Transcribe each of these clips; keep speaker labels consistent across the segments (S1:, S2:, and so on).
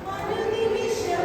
S1: Manu nimisha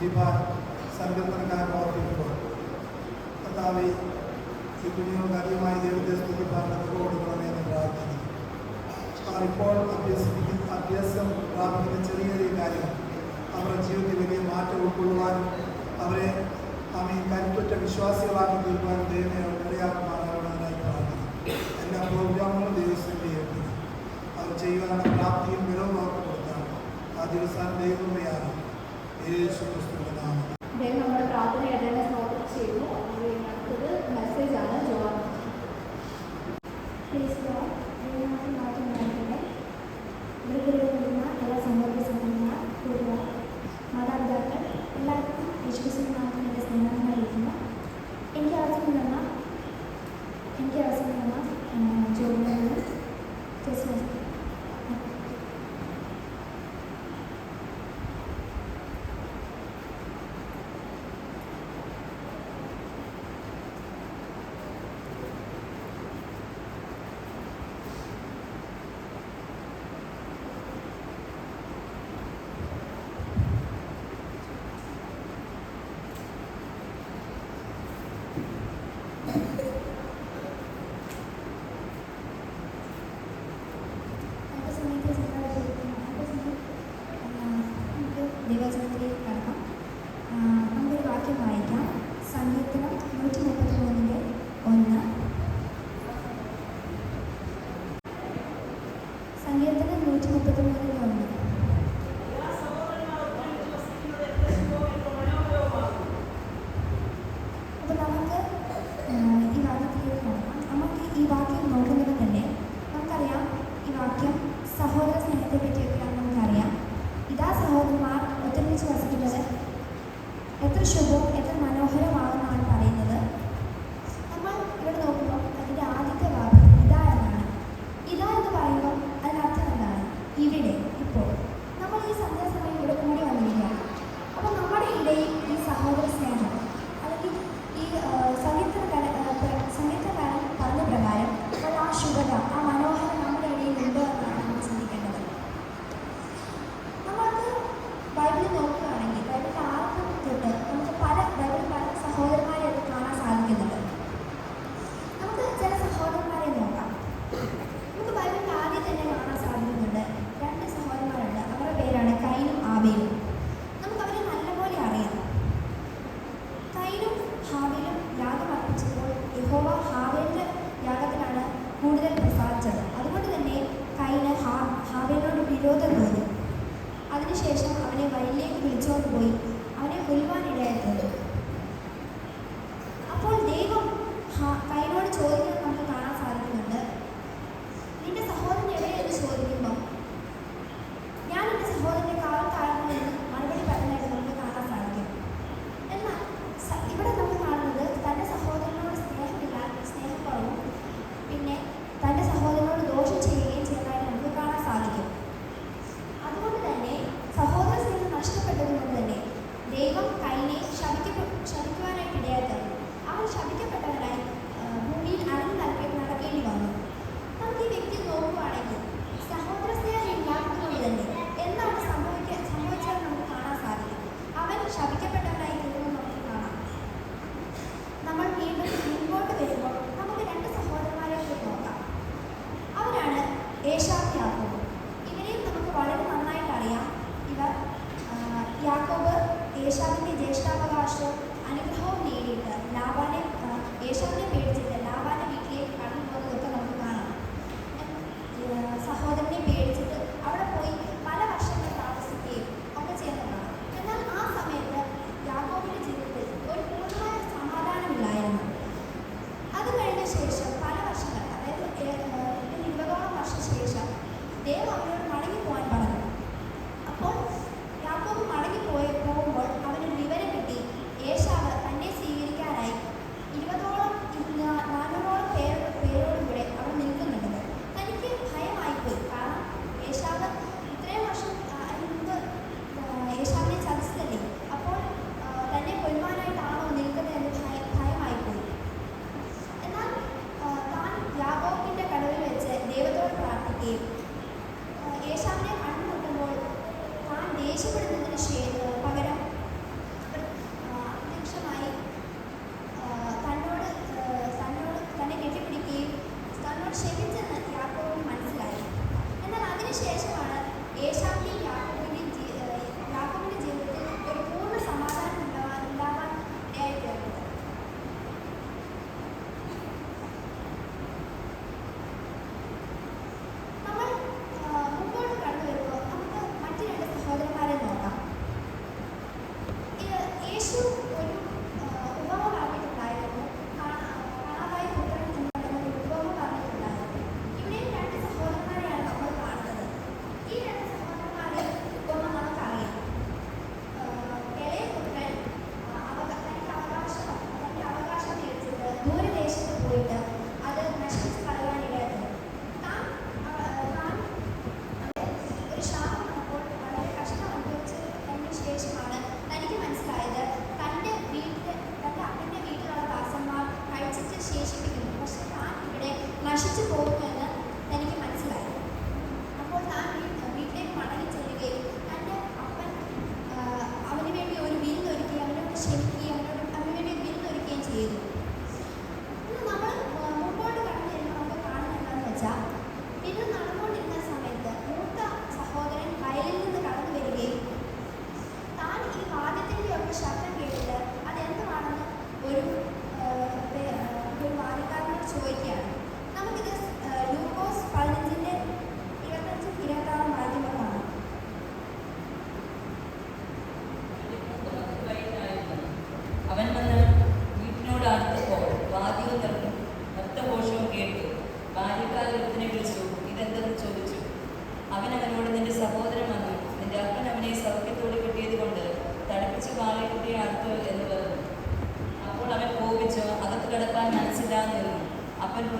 S1: ദീപാൻ സങ്കീർത്തനക്കാരൻ ഓർപ്പിക്കുമ്പോൾ കർത്താവേ ഈ കുഞ്ഞുങ്ങൾക്ക് അധികമായി ദൈവത്തെ സ്തുതിപ്പാൻ കൊടുക്കണമെന്ന് പ്രാർത്ഥിക്കുന്നു. ഇപ്പോൾ അഭ്യാസം പ്രാപിക്കുന്ന ചെറിയ ചെറിയ കാര്യങ്ങൾ അവരുടെ ജീവിതത്തിൽ വലിയ മാറ്റം ഉൾക്കൊള്ളുവാനും അവരെ കരുത്തുറ്റ വിശ്വാസികളാക്കി തീർക്കുവാനും ദൈവമേ ഇടയാക്കുവാനായി പ്രാർത്ഥിക്കുന്നു. എല്ലാ പ്രോഗ്രാമുകളും ദൈവത്തിൻ്റെ ഏൽപ്പിക്കുന്നു. അവർ ചെയ്യുവാനുള്ള പ്രാപ്തിയും വിലവും അവർക്ക് കൊടുത്താണ്. ആ ദിവസം ദൈവമയാണ് യേശു ക്രിസ്തുവിന്റെ നാമം.
S2: നമ്മുടെ പ്രാർത്ഥന അറ്റൻഡൻസ് നോട്ട് ചെയ്തു. അടുത്തത് മെസ്സേജാണ്. ജോൺ മൃഗരുന്ന എല്ലാ സഹോദര സഹോദരന്മാർ, കൂട്ടുകാർ, മാതാപിതാക്കൾ എല്ലാവർക്കും യേശുക്രിസ്തുവിന്റെ സ്നേഹങ്ങൾ ഇരിക്കുന്നു. എനിക്ക് അവസരം തന്ന ജോലിയാണ് ക്രിസ്മസ്. ദൈവചനത്തിലേക്ക് കടക്കാം. നമുക്കൊരു വാക്യം വായിക്കാം. സങ്കീർത്തനം 133:1. സങ്കീർത്തനം 133:1. അപ്പോൾ നമുക്ക് ഈ വാക്യത്തിലേക്ക് കടക്കാം. നമുക്ക് ഈ വാക്യം നോക്കുന്നത് തന്നെ നമുക്കറിയാം. ഈ വാക്യം സഹോദര സ്നേഹത്തെ പറ്റിയൊക്കെയാണ് നമുക്കറിയാം. ഇതാ സഹോദരന്മാർ ഒത്തൊരുമിച്ച് വസിക്കുന്നത് എത്ര ശുഭവും എത്ര മനോഹരമാണെന്നാണ് പറയുന്നത്. നമ്മൾ ഇവിടെ നോക്കുമ്പോൾ അതിൻ്റെ ആദ്യത്തെ വാക്യം ഇതാ എന്നാണ്. ഇതാ എന്ന് പറയുമ്പോൾ അതിനർത്ഥം എന്താണ്? ഇവിടെ, ഇപ്പോൾ നമ്മൾ ഈ സന്ധ്യാസമയം ഇവിടെ കൂടി വന്നിരിക്കുകയാണ്. അപ്പോൾ നമ്മുടെ ഇടയിൽ ഈ സഹോദര സ്നേഹം അല്ലെങ്കിൽ ഈ സംഗീതകാരൻ പറഞ്ഞ പ്രകാരം ആ ശുഭത, ആ മനോഹരം നമ്മുടെ ഇടയിൽ ഉണ്ടോ എന്നാണ് നമ്മൾ ചിന്തിക്കേണ്ടത്. നമ്മൾക്ക് ബൈബിളിൽ നോക്കുകയാണെങ്കിൽ ബൈബിളിൽ ആദ്യം തൊട്ട് നമുക്ക് ബൈബിളിൽ പല സഹോദരന്മാരെയൊക്കെ കാണാൻ സാധിക്കുന്നുണ്ട്. നമുക്ക് ചില സഹോദരന്മാരെ നോക്കാം. നമുക്ക് ബൈബിളിൽ ആദ്യം തന്നെ കാണാൻ സാധിക്കുന്നുണ്ട്. 2 സഹോദരന്മാരുണ്ട്. അവരുടെ പേരാണ് കയീനും ആബേലും. നമുക്ക് അവരെ നല്ലപോലെ അറിയാം. കയീനും ഹാബേലും യാഗം അർപ്പിച്ചപ്പോൾ യഹോവ ഹാബേലിന്റെ യാഗത്തിലാണ് കൂടുതൽ പ്രസാദിച്ചത്. അതുകൊണ്ട് തന്നെ കയീന് ഹാബേലിനോട് വിരോധം തോന്നി. അതിനുശേഷം അവനെ വയലിലേക്ക് വിളിച്ചുകൊണ്ട് പോയി അവനെ കൊല്ലുവാനിടയായിട്ടുണ്ട്. അപ്പോൾ ദൈവം കയീനോട് ചോദിക്കുന്നത് നമുക്ക് കാണാൻ സാധിക്കുന്നുണ്ട്. നിന്റെ സഹോദരൻ എവിടെയെന്ന് ചോദിക്കുമ്പോൾ ഞാൻ എൻ്റെ സഹോദരൻ്റെ കാവൽക്കാരനെന്ന് മറുപടി പറഞ്ഞായിട്ട് നമുക്ക് കാണാൻ സാധിക്കും. എന്നാൽ ഇവിടെ നമ്മൾ കാണുന്നത് തൻ്റെ സഹോദരനോട് സ്നേഹക്കുറവും പിന്നെ തൻ്റെ സഹോദരനോട് ദോഷം ചെയ്യുകയും ചെയ്യുന്നതായിട്ട് നമുക്ക് കാണാൻ സാധിക്കും. അതുകൊണ്ട് തന്നെ സഹോദര സ്നേഹം നഷ്ടപ്പെട്ടതുകൊണ്ട് തന്നെ ദൈവം കയീനെ ശപിക്കുവാനായിട്ട് ഇടയായി. അവൻ ശപിക്കപ്പെട്ടവനായി ഭൂമിയിൽ നടക്കേണ്ടി വന്നു. നമുക്ക് ഈ വ്യക്തി നോക്കുകയാണെങ്കിൽ സഹോദര സ്നേഹം ഇല്ലാത്തതുകൊണ്ട് തന്നെ എന്താണ് സംഭവിച്ചതെന്ന് നമുക്ക് കാണാൻ സാധിക്കും. അവൻ ശപിക്കപ്പെട്ടവനായി തീർന്നു നമുക്ക് കാണാം. നമ്മൾ വീണ്ടും മുൻപോട്ട് വരുമ്പോൾ നമുക്ക് 2 സഹോദരന്മാരെ കൂടി നോക്കാം. അവരാണ് ഏശാവും യാക്കോബും. ഇവരെയും നമുക്ക് വളരെ നന്നായിട്ട് അറിയാം. ഇവർ യാക്കോബ് ഏശാവിൻ്റെ ജ്യേഷ്ഠാവകാശവും അനുഗ്രഹവും നേടിയിട്ട് ഏശാവിനെ പേടിച്ചിട്ട് ലാബാന്റെ വീട്ടിലേക്ക് കടന്നു പോകുന്നതൊക്കെ നമുക്ക് കാണാം. സഹോദരനെ പേടിച്ചിട്ട് അവിടെ പോയി പല വർഷങ്ങൾ താമസിക്കുകയും ഒക്കെ ചെയ്യുന്നതാണ്. എന്നാൽ ആ സമയത്ത് യാക്കോബിന്റെ ജീവിതത്തിൽ ഒരു പൂർണ്ണമായ സമാധാനമില്ലായിരുന്നു. അത് കഴിഞ്ഞ ശേഷം പല വർഷങ്ങൾ, അതായത് 20ഓളം വർഷം ശേഷം ദൈവം അവരോട് മടങ്ങിപ്പോകാൻ പറഞ്ഞു. അപ്പോൾ യാക്കോബ് പോകുമ്പോൾ അവനൊരു വിവരം കിട്ടി. ഏശാവ് തന്നെ സ്വീകരിക്കാനായി 20ഓളം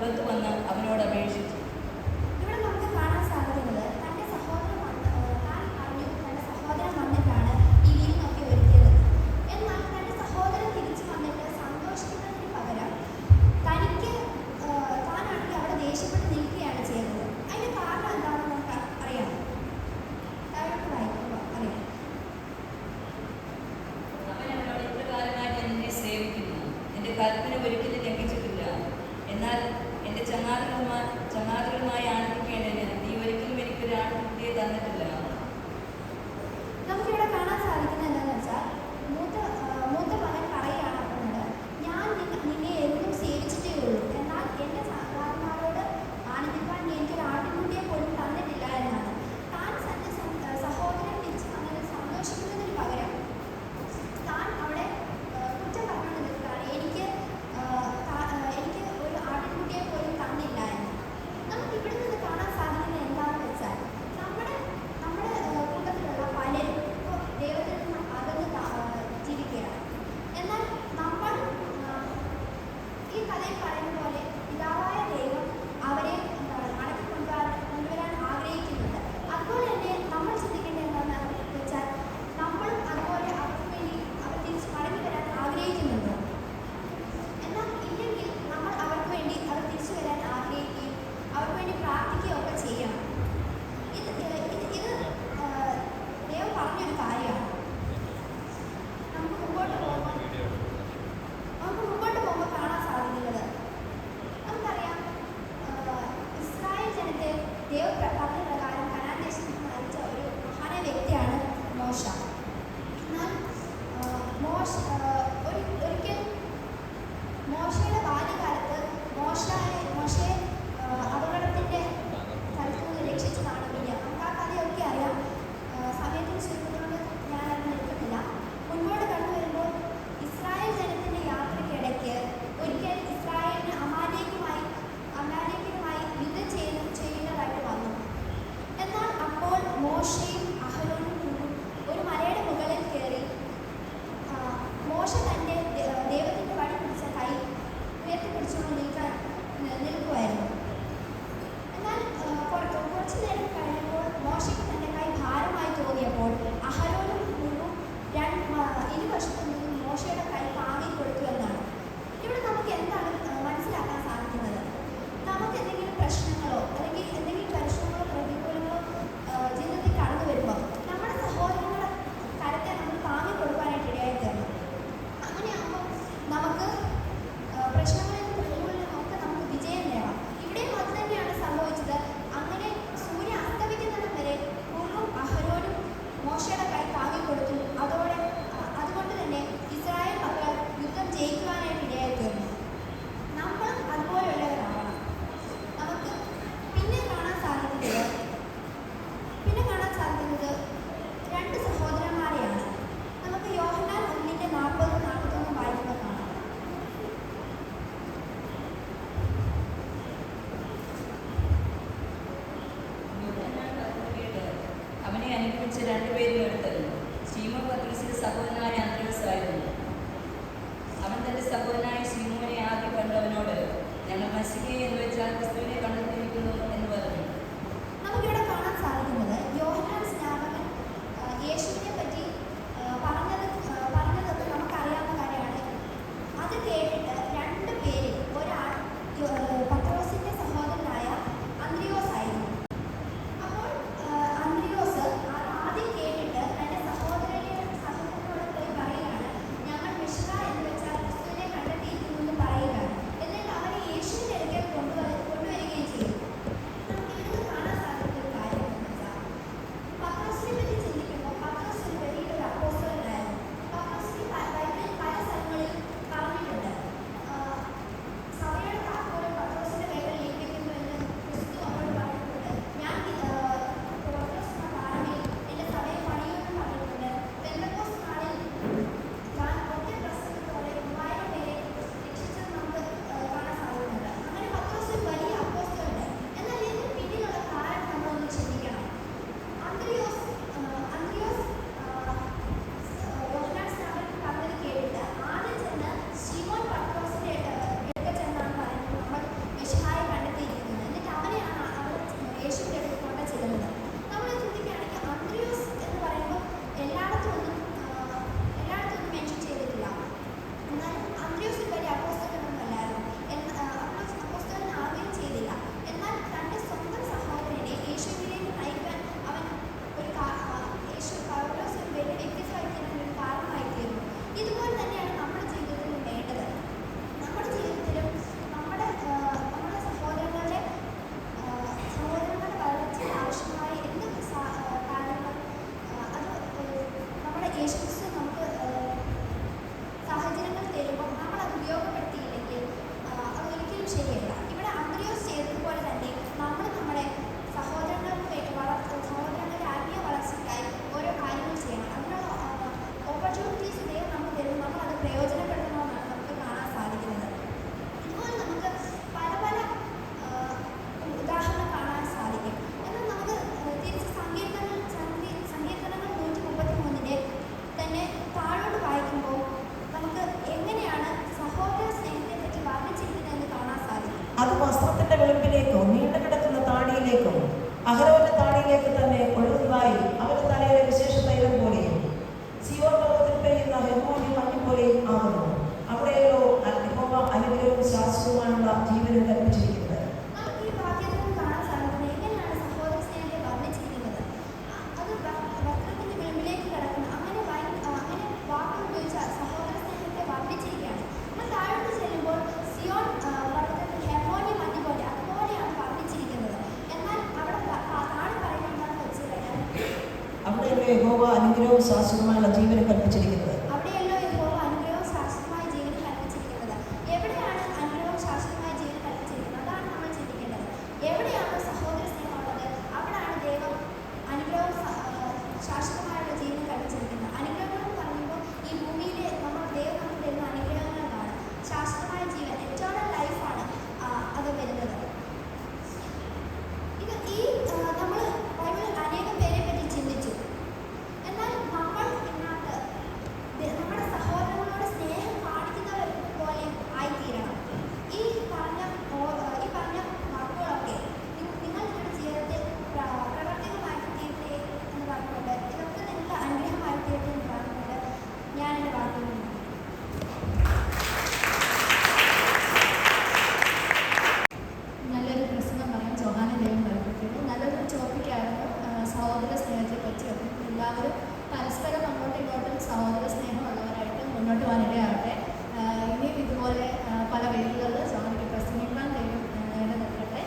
S3: പുറത്തു വന്ന് അവനോട് അപേക്ഷിച്ചു.
S2: ഇവിടെ നമുക്ക് കാണാൻ സാധിക്കുന്നത് തന്റെ സഹോദരൻ താൻ അറിഞ്ഞു തന്റെ സഹോദരൻ വന്നിട്ടാണ് ഈ വിരുന്നൊക്കെ ഒരുക്കിയത്. എന്നാൽ തന്റെ സഹോദരൻ തിരിച്ചു വന്നിട്ട് സന്തോഷിക്കുന്നതിന് പകരം തനിക്ക് താനാണെങ്കിൽ അവിടെ ദേഷ്യപ്പെട്ട് നിൽക്കുകയാണ് ചെയ്തത്. അതിന്റെ കാരണം എന്താണെന്ന് നമുക്ക് അറിയാം. താഴോട്ട് വായിക്കുമ്പോൾ അറിയാം.
S3: അവൻ അവനോട് ഇപ്രകാരമായി ഞാൻ നിന്നെ സേവിക്കുന്നു, നിന്റെ കൽപ്പന ഒരിക്കലും ലംഘിച്ചിട്ടില്ല. എന്നാൽ എൻ്റെ ചങ്ങാതികളുമായി ആനന്ദിക്കേണ്ടതിന് നീ ഒരിക്കലും എനിക്കൊരു ആൺകുട്ടിയെ തന്നിട്ടില്ല.
S2: നമുക്കിവിടെ കാണാൻ സാധിക്കുന്നത് എന്താണെന്ന് വെച്ചാൽ മൂത്ത മകൻ പറയുകയാണ് അവനോട്, ഞാൻ നിന്നെ എന്നും സേവിച്ചിട്ടേ ഉള്ളൂ, എന്നാൽ എൻ്റെ സഹോദരന്മാരോട് ആനന്ദിക്കാൻ നീ എനിക്കൊരു ആട്ടിൻകുട്ടിയെ പോലും തന്നിട്ടില്ല എന്നാണ്. താൻ തൻ്റെ സഹോദരൻ തിരിച്ചു വന്നതിൽ സന്തോഷിക്കുന്നതിന് പകരം താൻ അവിടെ കുറ്റം പറഞ്ഞുകൊണ്ട് നിൽക്കുകയാണ്, എനിക്ക് ഒരു ആട്ടിൻകുട്ടിയെ പോലും തന്നില്ല എന്ന്. നമുക്ക് ഇവിടെ നിന്ന് കാണാൻ സാധിക്കുന്നത് എന്താണെന്ന് വെച്ചാൽ നമ്മുടെ കൂട്ടത്തിലുള്ള പലരും ഇപ്പോൾ ദൈവത്തിൽ നിന്ന് അകന്ന് ജീവിക്കുകയാണ്. എന്നാൽ നമ്മൾ ഈ കഥയിൽ പറയുന്ന പോലെ പിതാവായ ദൈവം അവരെ മടക്കി കൊണ്ടുവരാൻ ആഗ്രഹിക്കുന്നുണ്ട്. അതുപോലെ തന്നെ നമ്മൾ ചിന്തിക്കേണ്ടത് എന്താണെന്ന് വെച്ചാൽ നമ്മളും അതുപോലെ അവർക്ക് വേണ്ടി അവർ തിരിച്ച് മടങ്ങി വരാൻ ആഗ്രഹിക്കുന്നുണ്ടോ? എന്നാൽ ഇല്ലെങ്കിൽ നമ്മൾ അവർക്ക് വേണ്ടി അവർ തിരിച്ചു വരാൻ ആഗ്രഹിക്കുകയും അവർക്ക് വേണ്ടി പ്രാർത്ഥിക്കുകയും ഒക്കെ ചെയ്യണം. ഇത് ദൈവം പറഞ്ഞൊരു കാര്യമാണ്. നമുക്ക് മുമ്പോട്ട് പോകുമ്പോൾ കാണാൻ സാധിക്കുന്നത് നമുക്കറിയാം. ഇസ്രായേൽ ജനത്തെ ദൈവം പറഞ്ഞ പ്രകാരം കനാൻ ദേശത്ത് നയിച്ച ഒരു മഹാന വ്യക്തിയാണ് മോശ. എന്നാൽ ഒരിക്കൽ മോശയുടെ ബാല്യകാലത്ത് മോശയെ അപകടത്തിൻ്റെ സ്ഥലത്ത് നിന്ന് രക്ഷിച്ചതാണ് മിര്യാം. നമുക്ക് ആ കഥയൊക്കെ അറിയാം. സമയത്തിന് ചുരുക്കത്തോട് ഞാൻ അത് നിൽക്കുന്നില്ല. മുൻപോട്ട് കടന്നു വരുമ്പോൾ ഇസ്രായേൽ ജനത്തിൻ്റെ യാത്രയ്ക്കിടയ്ക്ക് ഒരിക്കൽ ഇസ്രായേലിന് അമാലേക്കുമായി യുദ്ധം ചെയ്യുന്നതായിട്ട് വന്നു. എന്നാൽ അപ്പോൾ മോശയും അഹരോനും ഒരു മലയുടെ മുകളിൽ കയറി മോശ തൻ്റെ ദൈവത്തിൻ്റെ വടി പിടിച്ച കൈ ഉയർത്തിപ്പിടിച്ചുകൊണ്ട് നിൽക്കുമായിരുന്നു. എന്നാൽ കുറച്ചു നേരം കഴിഞ്ഞപ്പോൾ മോശയ്ക്ക് തൻ്റെ കൈ ഭാരമായി തോന്നിയപ്പോൾ അഹരോനും ഹൂറും ഇരുവശത്തു നിന്നും മോശയുടെ കൈ താങ്ങി കൊടുത്തു എന്നാണ്. ഇവിടെ നമുക്ക് എന്താണ് മനസ്സിലാക്കാൻ സാധിക്കുന്നത്? നമുക്ക് എന്തെങ്കിലും പ്രശ്നങ്ങളോ അല്ലെങ്കിൽ എന്തെങ്കിലും പ്രശ്നങ്ങളോ പ്രതികൂലങ്ങളോ ജീവിതത്തിൽ കടന്നു വരുമ്പോൾ നമ്മുടെ സഹോദരങ്ങളുടെ കരത്തെ നമ്മൾ താങ്ങി കൊടുക്കാനായിട്ട് ഇടയായി തീർന്നു. അങ്ങനെയാകുമ്പോൾ നമുക്ക് പ്രശ്നങ്ങളിൽ പ്രതികൂലങ്ങളും ഒക്കെ നമുക്ക് വിജയം നേടാം. ഇവിടെയും അത് തന്നെയാണ് സംഭവിച്ചത്. അങ്ങനെ സൂര്യൻ അസ്തമിക്കുന്നിടം വരെ ഹൂറും അഹരോനും മോശയുടെ കൈ താങ്ങിക്കൊടുത്തു. അതുകൊണ്ട് തന്നെ ഇസ്രായേൽ മക്കൾ യുദ്ധം ജയിക്കുവാനായിട്ട് ഇടയായി തീർന്നു. നമ്മളും അതുപോലെയുള്ളവരാവണം. നമുക്ക് പിന്നെ കാണാൻ സാധിക്കുന്നത് രണ്ട് സഹോദരന്മാരെയാണ്. നമുക്ക് യോഹന്നാൻ 1:40-41 വായിക്കുമ്പോൾ കാണാം.
S3: അവനെ അനുഭവിച്ച രണ്ടുപേരും എടുത്തരുന്നു. ശീമോൻ പത്രോസിന്റെ സഹോദരനായ അന്ത്രയോസ് ആയിരുന്നു. അവൻ തന്റെ സഹോദരനായ ശീമോനെ ആദ്യം കണ്ടവനോട്, ഞങ്ങൾ മശിഹയെ എന്ന് വെച്ചാൽ ക്രിസ്തുവിനെ കണ്ടെത്തിയിരിക്കുന്നു എന്ന് പറഞ്ഞു.
S2: നമുക്കിവിടെ കാണാൻ സാധിക്കുന്നത് യോഹന്നാൻ സ്നാപകൻ യേശുവിനെ പറ്റി പറഞ്ഞതൊക്കെ നമുക്കറിയാവുന്ന കാര്യമാണ്. അത് കേട്ടിട്ട് രണ്ട് പേര്, ഒരാൾ പത്രോസിന്റെ സഹോദരനായ അന്ത്രയോസ് ആയിരുന്നു. അപ്പോൾ അന്ത്രയോസ് ആദ്യം കേട്ടിട്ട് തന്റെ സഹോദരനോട് പോയി പറയുകയാണ്, ഞങ്ങൾ മിശിഹ എന്ന് വെച്ചാൽ ക്രിസ്തുവിനെ കണ്ടെത്തിയിരിക്കുന്നു എന്ന് പറയുകയാണ്. എന്നിട്ട് അവനെ യേശുവിന്റെ അടുക്കൽ കൊണ്ടുവരികയും ചെയ്തു. നമുക്ക് ഇവിടുന്ന് കാണാൻ സാധിക്കുന്ന
S4: അവിടെയല്ലേ യഹോവ അനുഗ്രഹവും ശാശ്വതമായുള്ള ജീവനെ കൽപ്പിച്ചിരിക്കുന്നത്.
S2: അവിടെയല്ലോ യഹോവ അനുഗ്രഹവും ശാശ്വതമായ ജീവൻ കൽപ്പിച്ചിരിക്കുന്നത്. എവിടെയാണ് അനുഗ്രഹവും ശാശ്വതമായ ജീവൻ കൽപ്പിച്ചിരിക്കുന്നത്? അതാണ് നമ്മൾ ചിന്തിക്കേണ്ടത്. എവിടെയാണോ സഹോദര സ്നേഹമുള്ളത് അവിടെയാണ് ദൈവം അനുഗ്രഹവും ശാശ്വതമായുള്ള ജീവൻ കൽപ്പിച്ചിരിക്കുന്നത്. അനുഗ്രഹങ്ങൾ എന്ന് പറയുമ്പോൾ ഈ ഭൂമിയിലെ നമ്മൾ ദൈവം നമുക്ക് തരുന്ന അനുഗ്രഹങ്ങളാണ്. ശാശ്വതമായ ജീവൻ, എറ്റേണൽ ലൈഫാണ് അത് വരുന്നത്. ഇത് നമ്മൾ ബൈബിളിൽ അനേകം പേരെ പറ്റി ചിന്തിച്ചു. എന്നാൽ നമ്മൾ ഇതിനകത്ത് നമ്മുടെ സഹോദരങ്ങളോട് സ്നേഹം കാണിക്കുന്നവർ പോലെ ആയിത്തീരണം. ഈ പറഞ്ഞ വാക്കുകളൊക്കെ നിങ്ങൾ നിങ്ങളുടെ ജീവിതത്തിൽ പ്രവർത്തികമാക്കി തീരട്ടെ എന്ന് പറഞ്ഞുകൊണ്ട്, ഇതൊക്കെ നിങ്ങൾക്ക് അനുഗ്രഹമായി തീരട്ടെ എന്ന് പറഞ്ഞുകൊണ്ട് ഞാൻ എൻ്റെ വാക്കുകൾ നല്ലൊരു പ്രസംഗം പറയാൻ ജോഹാന ദൈവം പഠിപ്പിക്കുന്നു. നല്ലൊരു ടോപ്പിക്കായിരുന്നു സഹോദര സ്നേഹത്തെ പറ്റിയൊക്കെ. എല്ലാവരും പരസ്പരം അങ്ങോട്ടും ഇങ്ങോട്ടും സഹോദര സ്നേഹമുള്ളവരായിട്ട് മുന്നോട്ട് പോകാനിടയാകട്ടെ. ഇനിയും ഇതുപോലെ പല വേദികളിൽ ജോഹാനയ്ക്ക് പ്രസംഗിക്കാൻ ദൈവം നിലനിൽക്കട്ടെ.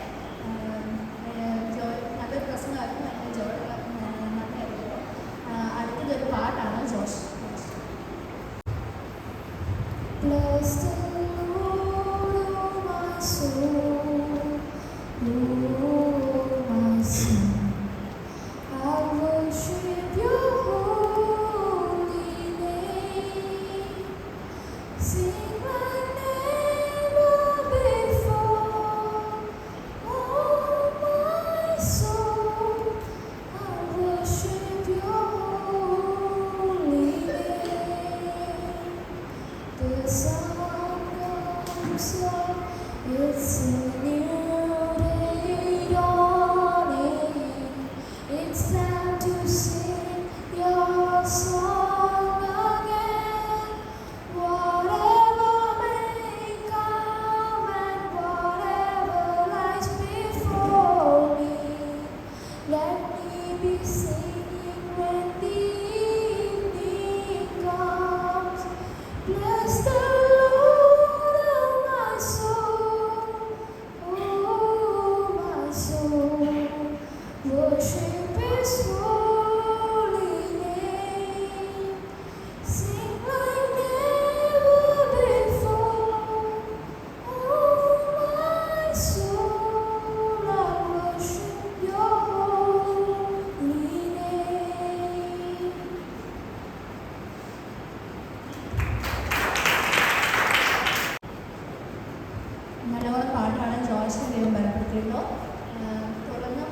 S2: നല്ലൊരു പ്രസംഗമായിരുന്നു. അതിന് നന്ദി അറിയുന്നു. അടുത്തതൊരു പാട്ടാണ്. Josh Bless the Lord, oh my soul, oh my sin. I worship your holy name. Sing like never before, oh my soul. I worship your holy name. The sun comes up, it's a new day dawning. It's time to sing your song again. Whatever may come and whatever lies before me, let me be singing when the evening comes. Bless the Lord, oh my soul, oh my soul. Worship His holy name. Sing like never before, oh my soul. I worship your holy name. നല്ലോണം പാട്ടാണ്. ജോയ്സിനെ ദൈവം ബലപ്പെടുത്തിയിരുന്നു. തുടർന്ന്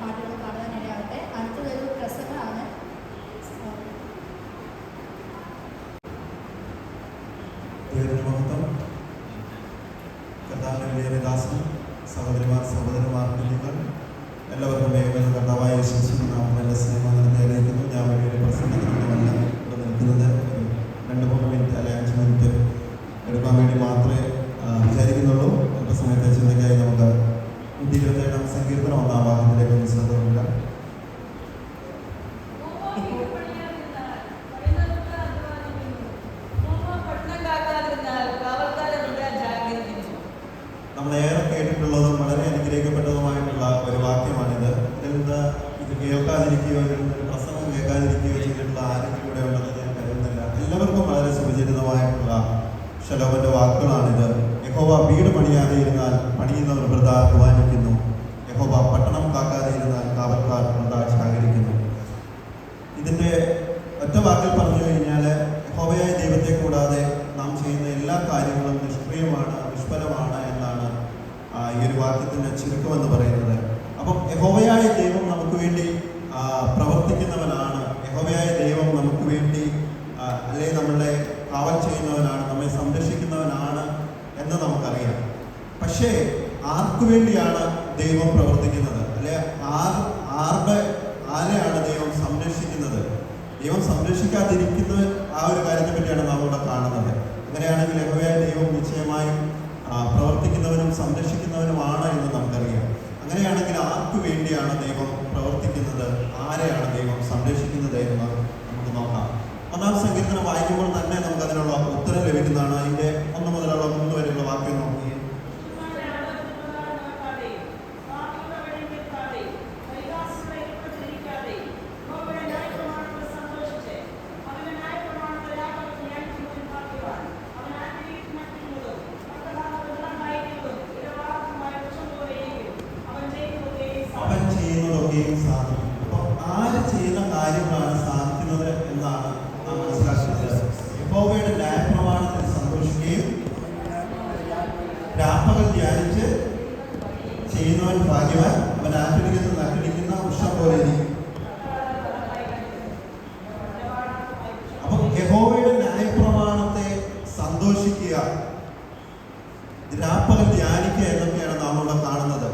S2: പാട്ടുകൾ പാടാനിടയാകട്ടെ. അടുത്തതൊരു പ്രസംഗമാണ്.
S5: മഹത്വം. കർത്താവിന്റെ ദാസൻ, സഹോദരിമാർ, സഹോദരന്മാർ, കുഞ്ഞുങ്ങൾ എല്ലാവർക്കും വേഗം കർത്താവായ യേശുവിന്റെ നാമത്തിൽ സ്നേഹം അറിയിക്കുന്നു. ഞാൻ വലിയൊരു പ്രസംഗത്തിനല്ല ഇവിടെ നിൽക്കുന്നത്. 2-3 മിനിറ്റ് അല്ലെങ്കിൽ 5 മിനിറ്റ് എടുക്കാൻ വേണ്ടി മാത്രമേ വിചാരിക്കുന്നുള്ളൂ. അല്പ സമയത്തെ ചിന്തയ്ക്കായി നമുക്ക് 127 സങ്കീർത്തനം 1-ാം വാക്യത്തിലേക്ക് ശ്രദ്ധ കൊടുക്കാം. നമ്മളേറെ കേട്ടിട്ടുള്ളതും വളരെ അനുഗ്രഹിക്കപ്പെട്ടതുമായിട്ടുള്ള ഒരു വാക്യമാണിത്. ഇതിൽ നിന്ന് ഇത് കേൾക്കാതിരിക്കുകയോ ഇതിൽ നിന്ന് പ്രസംഗം കേൾക്കാതിരിക്കുകയോ ചെയ്തിട്ടുള്ള ആരെങ്കിലും ഇവിടെ ഉണ്ടെന്ന് ഞാൻ കരുതുന്നില്ല. എല്ലാവർക്കും വളരെ സുപരിചിതമായിട്ടുള്ള ശലോമോന്റെ വാക്കുകളാണിത്. യഹോവ വീട് പണിയാതെ ഇരുന്നാൽ പണിയുന്നവർ വൃഥ അധ്വാനിക്കുന്നു. യഹോവ പട്ടണം കാക്കാതെ ഇരുന്നാൽ കാവൽക്കാർ വൃഥ ശാകരിക്കുന്നു. ഇതിൻ്റെ ഒറ്റ വാക്കിൽ പറഞ്ഞു കഴിഞ്ഞാൽ യഹോവയായ ദൈവത്തെ കൂടാതെ നാം ചെയ്യുന്ന എല്ലാ കാര്യങ്ങളും നിഷ്ക്രിയമാണ്, നിഷ്ഫലമാണ് എന്നാണ് ഈ ഒരു വാക്യത്തിൻ്റെ ചുരുക്കമെന്ന് പറയുന്നത്. അപ്പം യഹോവയായ ദൈവം നമുക്ക് വേണ്ടി പ്രവർത്തിക്കുന്നവനാണ്. യഹോവയായ ദൈവം നമുക്ക് വേണ്ടി അല്ലെങ്കിൽ നമ്മളെ കാവൽ ചെയ്യുന്നവനാണ്, നമ്മെ സംരക്ഷിക്കുന്നവനാണ് എന്ന് നമുക്കറിയാം. പക്ഷേ ആർക്കു വേണ്ടിയാണ് ദൈവം പ്രവർത്തിക്കുന്നത്? അല്ലെ ആരെയാണ് ദൈവം സംരക്ഷിക്കുന്നത്? ദൈവം സംരക്ഷിക്കാതിരിക്കുന്ന ആ ഒരു കാര്യത്തെ പറ്റിയാണ് നാം ഇവിടെ കാണുന്നത്. അങ്ങനെയാണെങ്കിൽ യഹോവയായ ദൈവം നിശ്ചയമായും പ്രവർത്തിക്കുന്നവനും സംരക്ഷിക്കുന്നവനുമാണ് എന്ന് നമുക്കറിയാം. അങ്ങനെയാണെങ്കിൽ ആർക്കു വേണ്ടിയാണ് ദൈവം പ്രവർത്തിക്കുന്നത്? ആരെയാണ് ദൈവം സംരക്ഷിക്കുന്നത് എന്ന് നമുക്ക് നോക്കാം. 1-ാം സങ്കീർത്തനം വായിക്കുമ്പോൾ തന്നെ നമുക്ക് അതിനുള്ള ഉത്തരം ലഭിക്കുന്നതാണ്. അതിൻ്റെ 1 മുതലുള്ള 3 വരെയുള്ള വാക്യം നോക്കി. രാപ്പകൽ ധ്യാനിച്ച് ചെയ്യുന്നവൻ ഭാഗ്യവാൻ, അവൻ ആട്ടിടിക്കുന്ന നട്ടിടിക്കുന്ന വൃക്ഷം പോലെ ഇരിക്കും. അപ്പൊ യഹോവയുടെ ന്യായപ്രമാണത്തെ സന്തോഷിക്കുക, രാപ്പകൽ ധ്യാനിക്കുക എന്നൊക്കെയാണ് നാം ഇവിടെ കാണുന്നത്.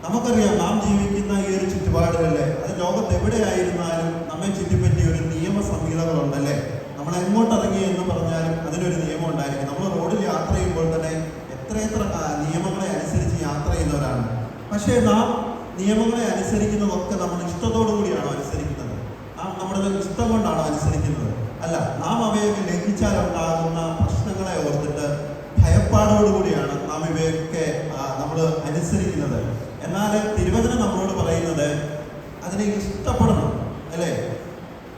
S5: നമുക്കറിയാം, നാം ജീവിക്കുന്ന ഈ ഒരു ചുറ്റുപാടിലല്ലേ, അത് ലോകത്ത് എവിടെയായിരുന്നാലും നമ്മെ ചുറ്റിപ്പറ്റി ഒരു നിയമ സംഹിതകളുണ്ടല്ലേ. നമ്മൾ എങ്ങോട്ടിറങ്ങി എന്ന് പറഞ്ഞാലും അതിനൊരു നിയമം ഉണ്ടായിരിക്കും. നമ്മൾ റോഡിൽ യാത്ര ചെയ്യുമ്പോൾ തന്നെ എത്രയെത്ര നിയമങ്ങളെ അനുസരിച്ച് യാത്ര ചെയ്യുന്നവരാണ്. പക്ഷേ നാം നിയമങ്ങളെ അനുസരിക്കുന്നതൊക്കെ നമ്മൾ ഇഷ്ടത്തോടു കൂടിയാണോ അനുസരിക്കുന്നത്? നാം നമ്മുടെ ഇഷ്ടം കൊണ്ടാണോ അനുസരിക്കുന്നത്? അല്ല, നാം അവയൊക്കെ ലംഘിച്ചാലുണ്ടാകുന്ന പ്രശ്നങ്ങളെ ഓർത്തിട്ട് ഭയപ്പാടോടുകൂടിയാണ് നാം ഇവയൊക്കെ നമ്മൾ അനുസരിക്കുന്നത്. എന്നാൽ തിരുവചനം നമ്മളോട് പറയുന്നത് അതിനെ ഇഷ്ടപ്പെടണം, അല്ലേ?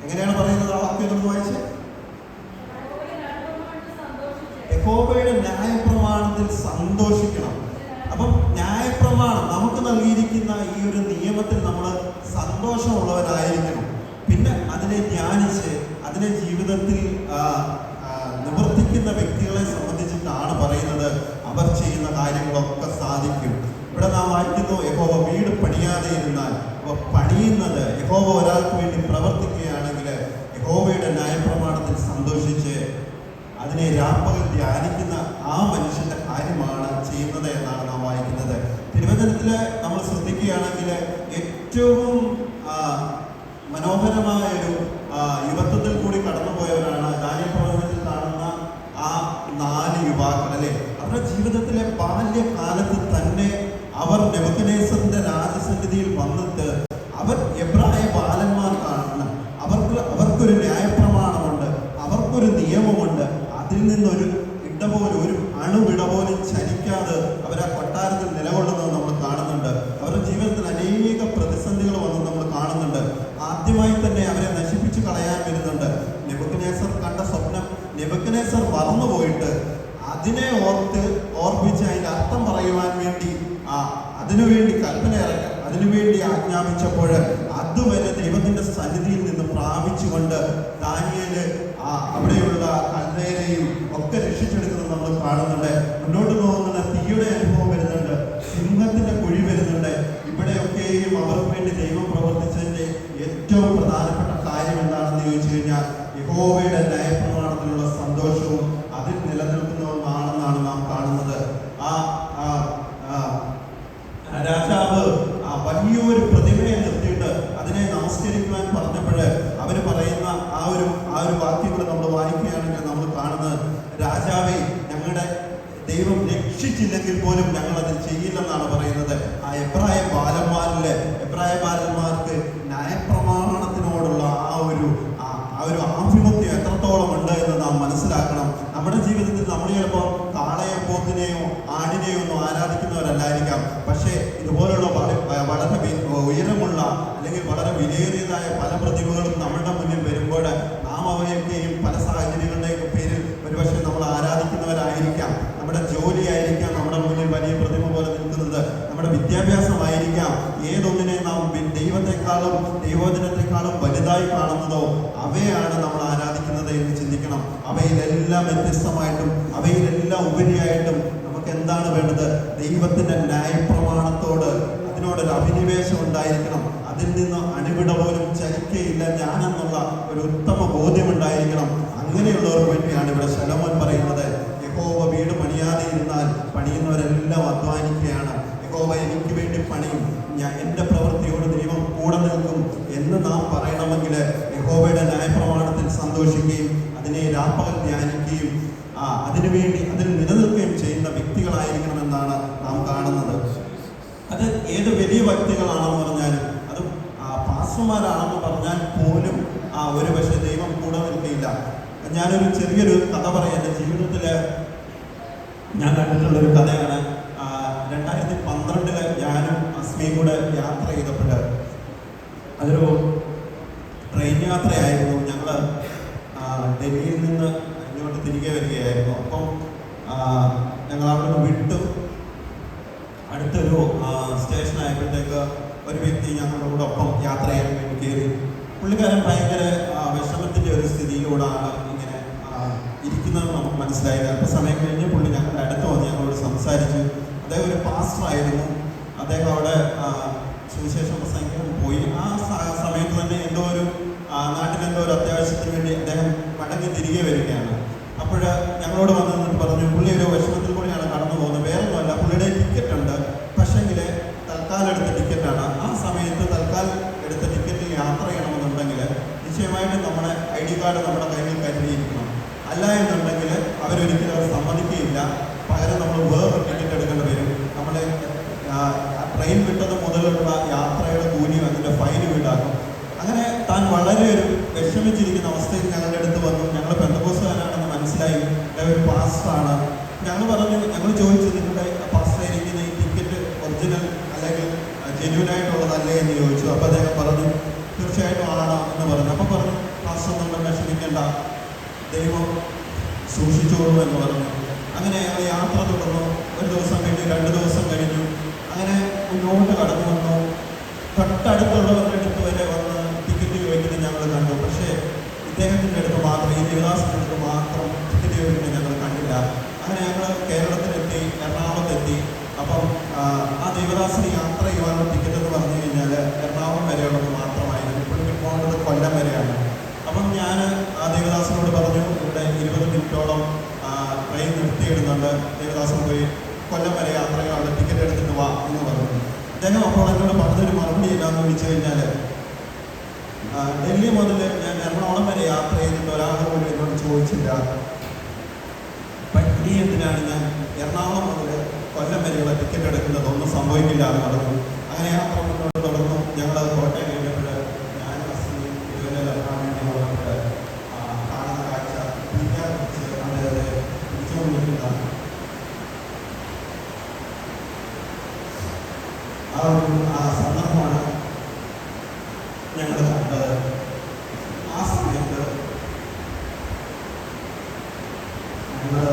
S5: എങ്ങനെയാണ് പറയുന്നത്? ആ വാക്യം ഒന്ന് വായിച്ച്. യഹോവയുടെ ന്യായപ്രമാണത്തിൽ സന്തോഷിക്കണം. അപ്പം ന്യായപ്രമാണം നമുക്ക് നൽകിയിരിക്കുന്ന ഈ ഒരു നിയമത്തിൽ നമ്മൾ സന്തോഷമുള്ളവരായിരിക്കണം. പിന്നെ അതിനെ ധ്യാനിച്ച് അതിനെ ജീവിതത്തിൽ നിവർത്തിക്കുന്ന വ്യക്തികളെ സംബന്ധിച്ചിട്ടാണ് പറയുന്നത് അവർ ചെയ്യുന്ന കാര്യങ്ങളൊക്കെ സാധിക്കും. ഇവിടെ നാം വായിക്കുന്നു, യഹോവ വീട് പണിയാതെ ഇരുന്നാൽ. അപ്പോൾ പണിയുന്നത്, യഹോവ ഒരാൾക്ക് വേണ്ടി പ്രവർത്തിക്കുകയാണെങ്കിൽ യഹോവയുടെ ന്യായപ്രമാണത്തിൽ സന്തോഷിച്ച് അതിനെ രാപ്പകൽ ധ്യാനിക്കുന്ന ആ മനുഷ്യന്റെ കാര്യമാണ് ചെയ്യുന്നത് എന്നാണ് നാം വായിക്കുന്നത്. തിരുവചനത്തിൽ നമ്മൾ ശ്രദ്ധിക്കുകയാണെങ്കിൽ ഏറ്റവും മനോഹരമായ ഒരു യുവത്വത്തിൽ കൂടി കടന്നുപോയവരാണ് ദാനിയേൽ പ്രവചനത്തിൽ കാണുന്ന ആ 4 യുവാക്കൾ, അല്ലേ? അവരുടെ ജീവിതത്തിലെ ബാല്യകാലത്ത് തന്നെ അവർ നെബൂഖദ്നേസറിന്റെ രാജസന്നിധിയിൽ വന്നിട്ട് അവർ എബ്രായ ബാലന്മാർക്കാണ്. അവർക്കൊരു ന്യായപ്രമാണമുണ്ട്, അവർക്കൊരു നിയമമുണ്ട്. അതിൽ നിന്നൊരു ഇട പോലും, ഒരു അണുവിട പോലും ചലിക്കാതെ അവർ ആ കൊട്ടാരത്തിൽ നിലകൊള്ളുന്നത് നമ്മൾ കാണുന്നുണ്ട്. അവരുടെ ജീവിതത്തിൽ അനേക പ്രതിസന്ധികൾ വന്ന് നമ്മൾ കാണുന്നുണ്ട്. ആദ്യമായി തന്നെ അവരെ നശിപ്പിച്ച് കളയാൻ വരുന്നുണ്ട്. നെബൂഖദ്നേസർ കണ്ട സ്വപ്നം നെബൂഖദ്നേസർ മറന്നുപോയിട്ട് അതിനെ ഓർപ്പിച്ച് അതിൻ്റെ അർത്ഥം പറയുവാൻ വേണ്ടി അതിനുവേണ്ടി കൽപ്പന ഇറക്കാം, അതിനുവേണ്ടി ആജ്ഞാപിച്ചപ്പോൾ അതുവരെ ദൈവത്തിന്റെ സന്നിധിയിൽ നിന്ന് പ്രാപിച്ചുകൊണ്ട് ദാനിയേല് അവിടെയുള്ള കൽദയരെയും ഒക്കെ രക്ഷിച്ചെടുക്കുന്നത് നമ്മൾ കാണുന്നുണ്ട്. മുന്നോട്ട് പോകുന്ന തീയുടെ അനുഭവം വരുന്നുണ്ട്, സിംഹത്തിന്റെ കുഴി വരുന്നുണ്ട്. ഇവിടെയൊക്കെയും അവർക്ക് വേണ്ടി ദൈവം പ്രവർത്തിച്ചതിന്റെ ഏറ്റവും പ്രധാനപ്പെട്ട കാര്യം എന്താണെന്ന് ചോദിച്ചു കഴിഞ്ഞാൽ യഹോവയുടെ ന്യായപ്രമാണത്തിലുള്ള സന്തോഷവും അതിൽ നിലനിൽക്കുന്നതുമാണെന്നാണ് നാം കാണുന്നത്. രാജാവ് വലിയൊരു പ്രതിമയെ നിർത്തിയിട്ട് അതിനെ നമസ്കരിക്കുവാൻ പറഞ്ഞപ്പോൾ അവര് പറയുന്ന ആ ഒരു വാക്യങ്ങൾ നമ്മൾ വായിക്കുകയാണെങ്കിൽ നമ്മൾ കാണുന്നത്, രാജാവേ, ഞങ്ങളുടെ ദൈവം രക്ഷിച്ചില്ലെങ്കിൽ പോലും ഞങ്ങൾ അത് ചെയ്യില്ലെന്നാണ് പറയുന്നത്. ആ എബ്രായ ബാലന്മാർക്ക് ന്യായപ്രമാണത്തിനോടുള്ള ആ ഒരു ആഭിമുഖ്യം എത്രത്തോളം ഉണ്ട് എന്ന് നാം മനസ്സിലാക്കണം. നമ്മുടെ ജീവിതത്തിൽ നമ്മൾ ചിലപ്പോൾ കാളയോ പോത്തിനെയോ ആടിനെയോ ഒന്നും ആരാധിക്കുന്നവരല്ലായിരിക്കാം. പക്ഷേ ഇതുപോലുള്ള വളരെ ഉയരമുള്ള അല്ലെങ്കിൽ വളരെ വിലയേറിയതായ പല പ്രതിമകളും നമ്മുടെ മുന്നിൽ വരുമ്പോൾ നാം അവയൊക്കെയും പല സാഹചര്യങ്ങളുടെയൊക്കെ പേരിൽ ഒരുപക്ഷെ നമ്മൾ ആരാധിക്കുന്നവരായിരിക്കാം. നമ്മുടെ ജോലിയായിരിക്കാം നമ്മുടെ മുന്നിൽ വലിയ പ്രതിമ പോലെ നിൽക്കുന്നത്, നമ്മുടെ വിദ്യാഭ്യാസമായിരിക്കാം. ഏതൊന്നിനെ നാം ദൈവത്തെക്കാളും ദൈവവചനത്തെക്കാളും വലുതായി കാണുന്നതോ അവയാണ് നമ്മൾ ആരാധിക്കുന്നത് എന്ന് ചിന്തിക്കണം. അവയിലെല്ലാം വ്യത്യസ്തമായിട്ടും അവയിലെല്ലാം ഉപരിയായിട്ടും നമുക്ക് എന്താണ് വേണ്ടത്? ദൈവത്തിന്റെ ന്യായപ്രമാണത്തോട് അതിനോടൊരു അഭിനിവേശം ഉണ്ടായിരിക്കണം. അതിൽ നിന്ന് അണിവിട പോലും ചലിക്കയില്ല ഞാനെന്നുള്ള ഒരു ഉത്തമ ബോധ്യമുണ്ടായിരിക്കണം. അങ്ങനെയുള്ളവർക്ക് വേണ്ടിയാണ് ഇവിടെ ശലോമോൻ പറയുന്നത്, യഹോവ വീട് പണിയാതെ ഇരുന്നാൽ പണിയുന്നവരെല്ലാം അധ്വാനിക്കുകയാണ്. യഹോവ എനിക്ക് വേണ്ടി പണിയും, എൻ്റെ പ്രവൃത്തിയോട് ദൈവം കൂടെ നിൽക്കും എന്ന് നാം പറയണമെങ്കിൽ യഹോവയുടെ ന്യായപ്രമാണത്തിൽ സന്തോഷിക്കുകയും അതിനെ രാപ്പകൽ ധ്യാനിക്കുകയും അതിനുവേണ്ടി അതിൽ നിലനിൽക്കുകയും ചെയ്യുന്ന വ്യക്തികളായിരിക്കണമെന്നാണ് നാം കാണുന്നത്. അത് ഏത് വലിയ വ്യക്തികളാണെന്ന് പറഞ്ഞാലും, അത് പാസ്റ്റർമാരാണെന്ന് പറഞ്ഞാൽ പോലും ഒരു പക്ഷേ ദൈവം കൂടെ നിൽക്കുകയില്ല. ഞാനൊരു ചെറിയൊരു കഥ പറയാം. എൻ്റെ ജീവിതത്തിൽ ഞാൻ കണ്ടിട്ടുള്ളൊരു കഥയാണ്. 2012 ഞാനും അസ്മിയും കൂടെ യാത്ര ചെയ്തപ്പോൾ അതൊരു ട്രെയിൻ യാത്രയായിരുന്നു. ഞങ്ങൾ ഡൽഹിയിൽ നിന്ന് ഇങ്ങോട്ട് തിരികെ വരികയായിരുന്നു. അപ്പം ഞങ്ങൾ അവിടെ വിട്ടു അടുത്തൊരു സ്റ്റേഷനായപ്പോഴത്തേക്ക് ഒരു വ്യക്തി ഞങ്ങളുടെ കൂടെ ഒപ്പം യാത്ര ചെയ്യാൻ വേണ്ടി കയറി. പുള്ളിക്കാരൻ ഭയങ്കര വിഷമത്തിൻ്റെ ഒരു സ്ഥിതിയിലൂടെയാണ് ഇങ്ങനെ ഇരിക്കുന്നത് നമുക്ക് മനസ്സിലായത്. അല്പസമയം കഴിഞ്ഞ് പുള്ളി ഞങ്ങളുടെ അടുത്ത് വന്ന് ഞങ്ങളോട് സംസാരിച്ചു. മാസമായിരുന്നു. അദ്ദേഹം അവിടെ സുവിശേഷ പ്രസംഗം പോയി. ആ സമയത്ത് തന്നെ എന്തോ ഒരു നാട്ടിലെന്തോ ഒരു അത്യാവശ്യത്തിന് വേണ്ടി അദ്ദേഹം മടങ്ങി തിരികെ വരികയാണ്. അപ്പോൾ ഞങ്ങളോട് വന്നിട്ട് പറഞ്ഞു, പുള്ളി ഒരു വിഷമത്തിൽ കൂടിയാണ് കടന്നു പോകുന്നത്, വേറൊന്നുമല്ല, പുള്ളിയുടെ ടിക്കറ്റ് ഉണ്ട്, പക്ഷേങ്കിൽ തൽക്കാലം എടുത്ത ടിക്കറ്റാണ്. ആ സമയത്ത് തൽക്കാലം എടുത്ത ടിക്കറ്റിൽ യാത്ര ചെയ്യണമെന്നുണ്ടെങ്കിൽ നിശ്ചയമായിട്ടും നമ്മുടെ ID കാർഡ് നമ്മുടെ കയ്യിൽ കരുതിയിരിക്കണം. അല്ല എന്നുണ്ടെങ്കിൽ അവരൊരിക്കലും അവർ സമ്മതിക്കുകയില്ല. പകരം നമ്മൾ വേറൊരു ടിക്കറ്റ് എടുക്കേണ്ടി വരും. നമ്മളെ ട്രെയിൻ വിട്ടത് മുതലുള്ള യാത്രയുടെ കൂലിയും അതിൻ്റെ ഫൈൻ ഈടാക്കും. അങ്ങനെ താൻ വളരെ ഒരു വിഷമിച്ചിരിക്കുന്ന അവസ്ഥയിൽ ഞങ്ങളുടെ അടുത്ത് വന്നു. ഞങ്ങൾ പെന്തക്കോസ്തുകാരാണെന്ന് മനസ്സിലായി, ഒരു പാസ്റ്ററാണ്. ഞങ്ങൾ പറഞ്ഞു, ഞങ്ങൾ ചോദിച്ചു, നിങ്ങളുടെ പാസ്റ്ററായിരിക്കുന്ന ഈ ടിക്കറ്റ് ഒറിജിനൽ അല്ലെങ്കിൽ ജെന്യൂനായിട്ടുള്ളതല്ലേ എന്ന് ചോദിച്ചു. അപ്പോൾ അദ്ദേഹം പറഞ്ഞു, തീർച്ചയായിട്ടും ആണ് എന്ന് പറഞ്ഞു. അപ്പോൾ പറഞ്ഞു, പാസ്റ്റർ ഒന്നും വിഷമിക്കേണ്ട, ദൈവം സൂക്ഷിച്ചോളൂ എന്ന് പറഞ്ഞു. അങ്ങനെ ഞങ്ങൾ യാത്ര തുടർന്നു. ഒരു ദിവസം കഴിഞ്ഞു, 2 ദിവസം കഴിഞ്ഞു. അങ്ങനെ മുന്നോട്ട് കടന്നു വന്നു. തൊട്ടടുത്തുള്ളവരുടെ അടുത്ത് വരെ വന്ന് ടിക്കറ്റ് ചോദിക്കുന്നത് ഞങ്ങൾ കണ്ടു. പക്ഷേ ഇദ്ദേഹത്തിൻ്റെ അടുത്ത് മാത്രം, ഈ ദേവദാസിൻ്റെ അടുത്ത് മാത്രം ടിക്കറ്റ് ചോദിക്കുന്നത് ഞങ്ങൾ കണ്ടില്ല. അങ്ങനെ ഞങ്ങൾ കേരളത്തിലെത്തി, എറണാകുളത്തെത്തി. അപ്പം ആ ദേവദാസിന് യാത്ര ചെയ്യുവാനുള്ള ടിക്കറ്റ് എന്ന് പറഞ്ഞു കഴിഞ്ഞാൽ എറണാകുളം വരെയുള്ളത് മാത്രമായിരുന്നു. ഇപ്പോഴും പോകേണ്ടത് കൊല്ലം വരെയാണ്. അപ്പം ഞാൻ ആ ദേവദാസിനോട് പറഞ്ഞു, ഇവിടെ 20 മിനിറ്റോളം ട്രെയിൻ നിർത്തിയിടുന്നുണ്ട്, ദേവദാസൻ പോയി കൊല്ലം വരെ യാത്ര ചെയ്യാനുള്ള ടിക്കറ്റ് എടുത്തിട്ട് വാ എന്ന് പറഞ്ഞു. അദ്ദേഹം അപ്പോൾ എന്നോട് പറഞ്ഞൊരു മറുപടി ഇല്ലാന്ന് ചോദിച്ചു കഴിഞ്ഞാൽ, ഡൽഹി മുതൽ ഞാൻ എറണാകുളം വരെ യാത്ര ചെയ്തിട്ട് ഒരാൾ പോലും എന്നോട് ചോദിച്ചില്ല, ഇനി എന്തിനാണ് ഞാൻ എറണാകുളം മുതൽ കൊല്ലം വരെയുള്ള ടിക്കറ്റ് എടുക്കുന്നത്, ഒന്നും സംഭവിക്കില്ല എന്ന് പറഞ്ഞു. അങ്ങനെ യാത്ര മുന്നോട്ട് തുടർന്നു. ഞങ്ങളത് കോട്ടയം കഴിഞ്ഞപ്പോൾ ഞാൻ ഇതുവരെ ഇറങ്ങാൻ വേണ്ടി വന്നിട്ട് കാണുന്ന കാഴ്ച പിടിച്ച് അദ്ദേഹത്തെ പിടിച്ചുകൊണ്ടിരിക്കുന്ന ആ സന്ദർഭമാണ് ഞങ്ങൾ കണ്ടത്. ആ സമയത്ത് ഞങ്ങൾ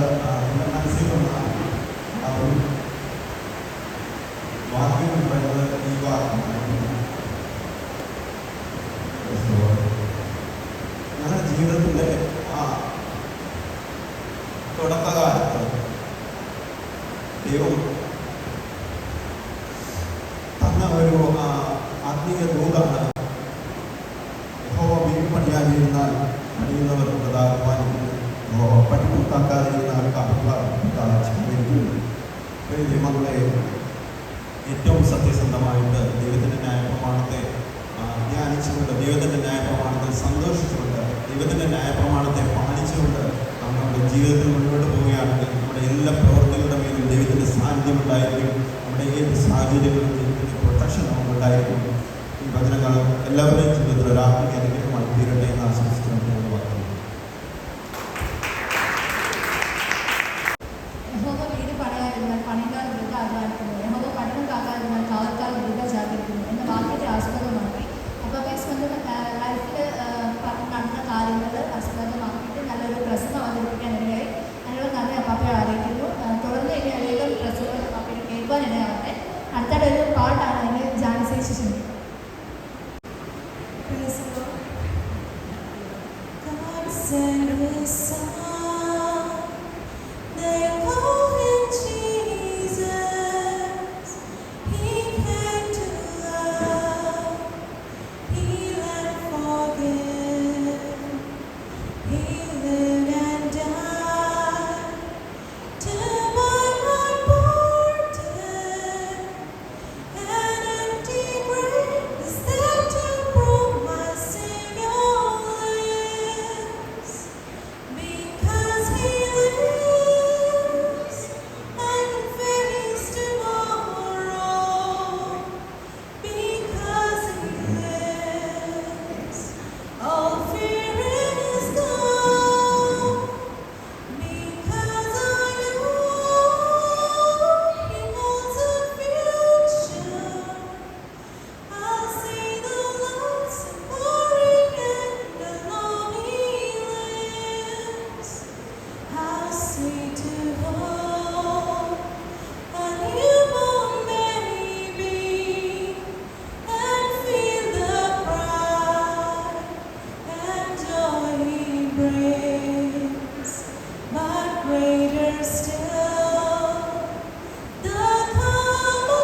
S5: എൻ്റെ മനസ്സിൽ വന്ന ആ ഒരു വാക്യം എന്ന് പറയുന്നത് ഈ വാക്യമാണ്. ഞങ്ങളുടെ ജീവിതത്തിൻ്റെ ആ തുടക്കകാലത്ത് ദൈവം ഒരു ആത്മീയ ദൂതാണ്. യഹോവ വീട് പണിയാതിരുന്നാൽ പണിയുന്നവർ പ്രധാനമാനും പണിമുട്ടാക്കാതിരുന്നാൽ മകളെ ഏറ്റവും സത്യസന്ധമായിട്ട് ദൈവത്തിൻ്റെ ന്യായപ്രമാണത്തെ ധ്യാനിച്ചുകൊണ്ട്, ദൈവത്തിൻ്റെ ന്യായപ്രമാണത്തിൽ സന്തോഷിച്ചുകൊണ്ട്, ദൈവത്തിൻ്റെ ന്യായപ്രമാണത്തെ പാലിച്ചുകൊണ്ട് നമ്മുടെ ജീവിതത്തിൽ മുന്നോട്ട് പോവുകയാണെങ്കിൽ നമ്മുടെ എല്ലാ പ്രവർത്തികളുടെ മേലും ദൈവത്തിൻ്റെ സാന്നിധ്യം ഉണ്ടായിരിക്കും. നമ്മുടെ ഏത് സാഹചര്യങ്ങളും ദൈവത്തിൻ്റെ പ്രൊട്ടക്ഷൻ നമുക്കുണ്ടായിരിക്കും. ഈ വചനങ്ങൾ എല്ലാവരുടെയും ജീവിതത്തിൽ ഒരു ആത്മീയ അനുഗ്രഹമായി തീരട്ടെ എന്ന് ആശംസിച്ചുകൊണ്ട് ഞാൻ പറഞ്ഞു.
S6: യഹോവ വീട് പണിയാതിരുന്നാൽ പണിക്കാർ വൃഥ അധ്വാനിക്കുന്നു, യഹോവ പട്ടണം കാക്കാതിരുന്നാൽ കാവൽക്കാർ വൃഥ ജാഗരിക്കുന്നു എന്ന വാക്യത്തെ ആസ്പദമാക്കി അപ്പോക്ലിപ്സ് ലൈഫിൽ നടന്ന കാര്യങ്ങൾ ആസ്പദമാക്കിയിട്ട് നല്ലൊരു പ്രസംഗം അവതരിപ്പിക്കാനിടയായി. അതിനുള്ള നന്ദി അപ്പാപ്പയെ അറിയിക്കുന്നു. തുടർന്ന് ഇനി അനേകം പ്രസംഗങ്ങൾ അപ്പാപ്പയെ കേൾക്കുവാനിടയാവട്ടെ. അടുത്തായിട്ട് ഒരു പാട്ടാണ് അതിന് ജാനസേഷൻ.
S7: Greater still, the calm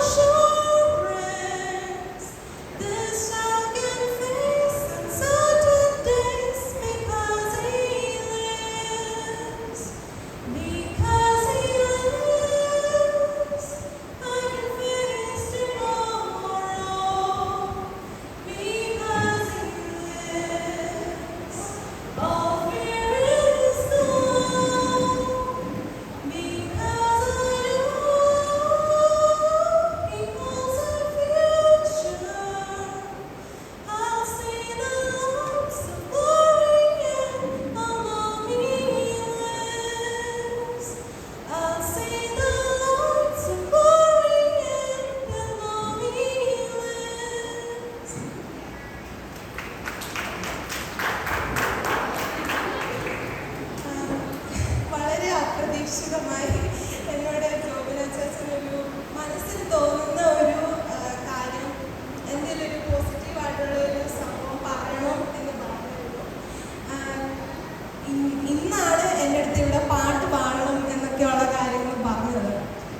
S7: ഇന്നാണ് എൻ്റെ അടുത്ത് ഇവിടെ പാട്ട് പാടണം എന്നൊക്കെയുള്ള കാര്യങ്ങൾ പറഞ്ഞത്.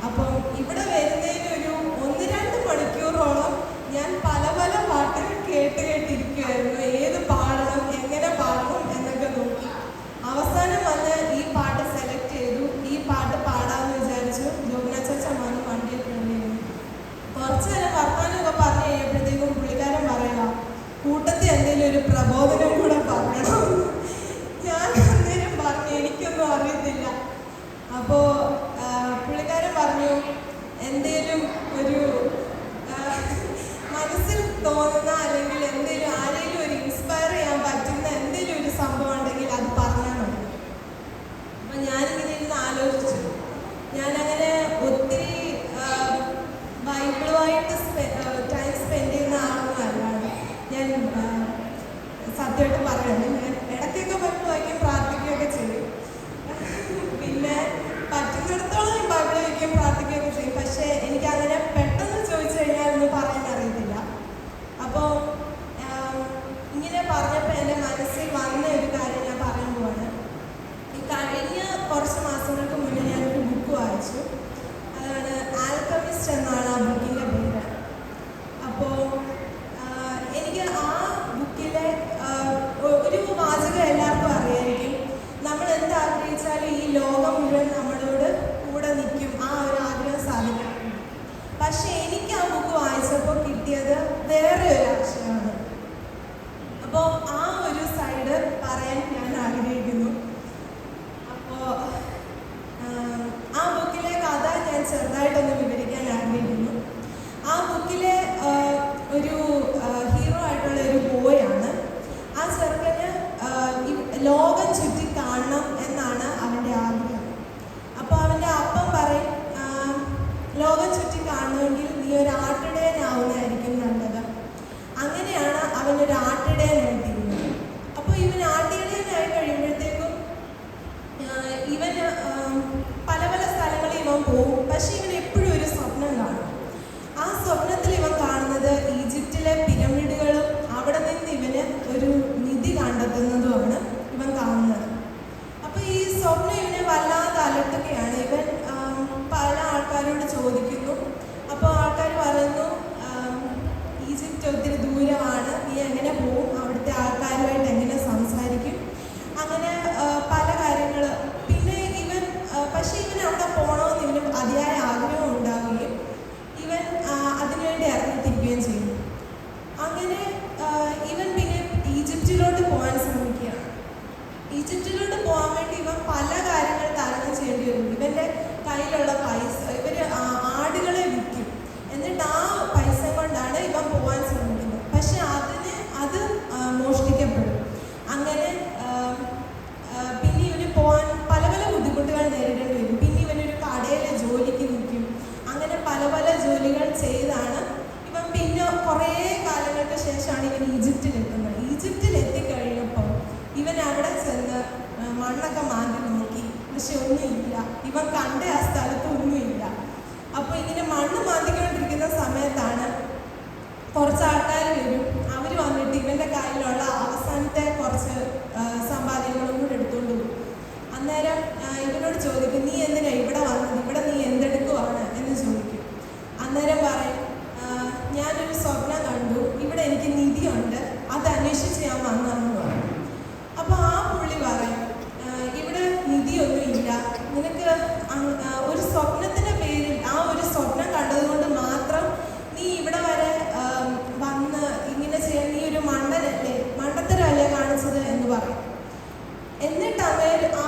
S7: അപ്പം ഇവിടെ വരുന്നതിനൊരു 1-2 മണിക്കൂറോളം ഞാൻ പല പല പാട്ടുകൾ കേട്ടിരിക്കുമായിരുന്നു. ഏത് പാടണം, എങ്ങനെ പാടണം എന്നൊക്കെ നോക്കി അവസാനം വന്ന് ഈ പാട്ട് സെലക്ട് ചെയ്തു. ഈ പാട്ട് പാടാമെന്ന് വിചാരിച്ചു. ജോഗ്നാച്ചൻ വന്ന് വണ്ടിയിൽ കൊണ്ടിരുന്നു. കുറച്ച് നേരം വർത്താനമൊക്കെ പറഞ്ഞു കഴിഞ്ഞപ്പോഴത്തേക്കും പുള്ളിക്കാരൻ പറയുക, കൂട്ടത്തിൽ എന്തെങ്കിലും ഒരു പ്രബോധനം കൂടെ പറയണം. ഞാൻ അന്നേരം പറഞ്ഞു എനിക്കൊന്നും അറിയത്തില്ല. അപ്പോൾ പുള്ളിക്കാരൻ പറഞ്ഞു, എന്തേലും ഒരു മനസ്സിൽ തോന്നുന്ന അല്ലെങ്കിൽ എന്തെങ്കിലും ആരെങ്കിലും ഒരു ഇൻസ്പയർ ചെയ്യാൻ പറ്റുന്ന എന്തെങ്കിലും ഒരു സംഭവം ഉണ്ടെങ്കിൽ അത് പറഞ്ഞാൽ മതി. അപ്പം ഞാനിങ്ങനെ ഇരുന്ന് ആലോചിച്ചു. ഞാനങ്ങനെ ഒത്തിരി ബൈബിളുമായിട്ട് ടൈം സ്പെൻഡ് ചെയ്യുന്ന ആളൊന്നും അല്ലാതെ ഞാൻ സത്യമായിട്ട് പറയുന്നത് ഞാൻ ഇടയ്ക്കൊക്കെ ബൈബിൾ വായിക്കും, പ്രാർത്ഥിക്കുകയൊക്കെ ചെയ്യും. പിന്നെ പറ്റുന്നിടത്തോളം ഞാൻ ബൈബിൾ വായിക്കും, പ്രാർത്ഥിക്കുകയൊക്കെ ചെയ്യും. പക്ഷേ എനിക്കങ്ങനെ പെട്ടെന്ന് ചോദിച്ചു കഴിഞ്ഞാൽ ഒന്നും പറയാൻ അറിയത്തില്ല. അപ്പോൾ ഇങ്ങനെ പറഞ്ഞപ്പോൾ എൻ്റെ മനസ്സിൽ വന്ന ഒരു കാര്യം ഞാൻ പറയാൻ പോവാണ്. ഈ കഴിഞ്ഞ കുറച്ച് മാസങ്ങൾക്ക് മുന്നേ ഞാനൊരു ബുക്ക് വായിച്ചു. അതാണ് ആൽക്കമിസ്റ്റ് എന്നാണ് ആ ബുക്കിൻ്റെ പേര്. അപ്പോൾ എനിക്ക് ആ ബുക്കിലെ ഒരു വാചകം എല്ലാവർക്കും അറിയായിരിക്കും. നമ്മൾ എന്താഗ്രഹിച്ചാലും ഈ ലോകം മുഴുവൻ നമ്മളോട് കൂടെ നിൽക്കും, ആ ഒരു ആഗ്രഹം സാധിക്കും. പക്ഷെ എനിക്ക് ആ ബുക്ക് വായിച്ചപ്പോൾ കിട്ടിയത് വേറെ ഒരു ആശയമാണ്. അപ്പോൾ ആ ഒരു സൈഡ് പറയാൻ ഞാൻ ആഗ്രഹിക്കുന്നു. അപ്പോൾ ആ ബുക്കിലെ കഥ ഞാൻ ചെറുതായിട്ടൊന്ന് വിവരിക്കാൻ ആഗ്രഹിക്കുന്നു. ആ ബുക്കിലെ ഒരു ഹീറോ ആയിട്ടുള്ള ഒരു ബോയാണ്. ആ ചെറുക്കന് ലോകം ചുറ്റി കാണണം എന്നാണ് അവൻ്റെ ആഗ്രഹം. അപ്പോൾ അവൻ്റെ അപ്പം പറയും, ലോകം ചുറ്റി കാണണമെങ്കിൽ നീ ഒരു ആട്ടിടയനാവുന്നതായിരിക്കും നല്ലത്. അങ്ങനെയാണ് അവനൊരു ആട്ടിടയനായി തീരുന്നത്. അപ്പോൾ ഇവൻ ആട്ടിടയനായി കഴിയുമ്പോഴത്തേക്കും ഇവൻ പല പല സ്ഥലങ്ങളിൽ ഇവൻ പോകും. പക്ഷെ ഇവൻ എപ്പോഴും ഒരു സ്വപ്നം കാണും. ആ സ്വപ്നത്തിൽ ഇവൻ കാണുന്നത് ഈജിപ്തിലെ പിരമിഡുകളും അവിടെ നിന്ന് ഇവന് ഒരു നിധി കണ്ടെത്തുന്നതുമാണ് ഇവൻ കാണുന്നത്. അപ്പോൾ ഈ സ്വപ്നം ഇവനെ വല്ലാതെ അലട്ടുകയാണ്. ഇവൻ പല ആൾക്കാരോട് ചോദിക്കുന്നു. അപ്പോൾ ആൾക്കാർ പറയുന്നു, ഈജിപ്റ്റ് ഒത്തിരി ദൂരമാണ്, നീ എങ്ങനെ പോകും, അവിടുത്തെ ആൾക്കാരുമായിട്ട് എങ്ങനെ സംസാരിക്കും, അങ്ങനെ പല കാര്യങ്ങൾ. പിന്നെ ഇവൻ പക്ഷേ ഇവൻ അവിടെ പോകണമെന്ന് ഇവന് അതിയായ ആഗ്രഹം ഉണ്ടാവുകയും ഇവൻ അതിനുവേണ്ടി ഇറങ്ങിത്തിരിക്കുകയും ചെയ്യും. അങ്ങനെ ഇവൻ പിന്നെ ഈജിപ്തിലോട്ട് പോകാൻ ശ്രമിക്കുകയാണ്. ഈജിപ്തിലോട്ട് പോകാൻ വേണ്ടി ഇവൻ പല കാര്യങ്ങൾ തരണം ചെയ്യേണ്ടി വരും. ഇവൻ്റെ കയ്യിലുള്ള പൈസ, ഇവർ ആടുകളെ വിൽക്കും. എന്നിട്ട് ആ പൈസ കൊണ്ടാണ് ഇവൻ പോകാൻ ശ്രമിക്കുന്നത്. പക്ഷെ അത് മോഷ്ടിക്കപ്പെടും. അങ്ങനെ പിന്നെ ഇവന് പോകാൻ പല പല ബുദ്ധിമുട്ടുകൾ നേരിടേണ്ടി വരും. പിന്നെ ഇവനൊരു കടയിലെ ജോലിക്ക് നിൽക്കും. അങ്ങനെ പല പല ജോലികൾ ചെയ്താണ് ഇവൻ പിന്നെ കുറേ കാലങ്ങൾക്ക് ശേഷമാണ് ഇവൻ ഈജിപ്തിലെത്തുന്നത്. ഈജിപ്തിൽ എത്തിക്കഴിഞ്ഞപ്പോൾ ഇവൻ അവിടെ ചെന്ന് മണ്ണൊക്കെ മാറ്റി നോക്കി. പക്ഷെ ഒന്നുമില്ല. ഇവൻ കണ്ട ആ സ്ഥലത്ത് ഒന്നുമില്ല. അപ്പോൾ ഇങ്ങനെ മണ്ണ് മാന്തിക്കൊണ്ടിരിക്കുന്ന സമയത്താണ് കുറച്ച് ആൾക്കാർ വരും. അവർ വന്നിട്ട് ഇവൻ്റെ കയ്യിലുള്ള അവസാനത്തെ കുറച്ച് സമ്പാദ്യങ്ങളും കൂടെ എടുത്തുകൊണ്ട് പോകും. അന്നേരം ഇവനോട് ചോദിക്കും, നീ എന്തിനാ ഇവിടെ വന്നത്, ഇവിടെ നീ എന്തെടുക്കുവാണ് എന്ന് ചോദിക്കും. അന്നേരം പറയും, ഞാനൊരു സ്വപ്നം കണ്ടു, ഇവിടെ എനിക്ക് നിധിയുണ്ട്, അത് അന്വേഷിച്ച് ഞാൻ വന്നെന്ന് പറയും. അപ്പോൾ ആ പുള്ളി പറയും, ഇവിടെ നിധിയൊന്നും ഇല്ല, നിനക്ക് ഒരു സ്വപ്നത്തിൻ്റെ പേരിൽ ആ ഒരു സ്വപ്നം കണ്ടതുകൊണ്ട് മാത്രം നീ ഇവിടെ വരെ വന്ന് ഇങ്ങനെ ചെയ്യാൻ നീ ഒരു മണ്ടനല്ലേ, മണ്ടത്തരമല്ലേ കാണിച്ചത് എന്ന് പറയും. എന്നിട്ട് അന്നേരം ആ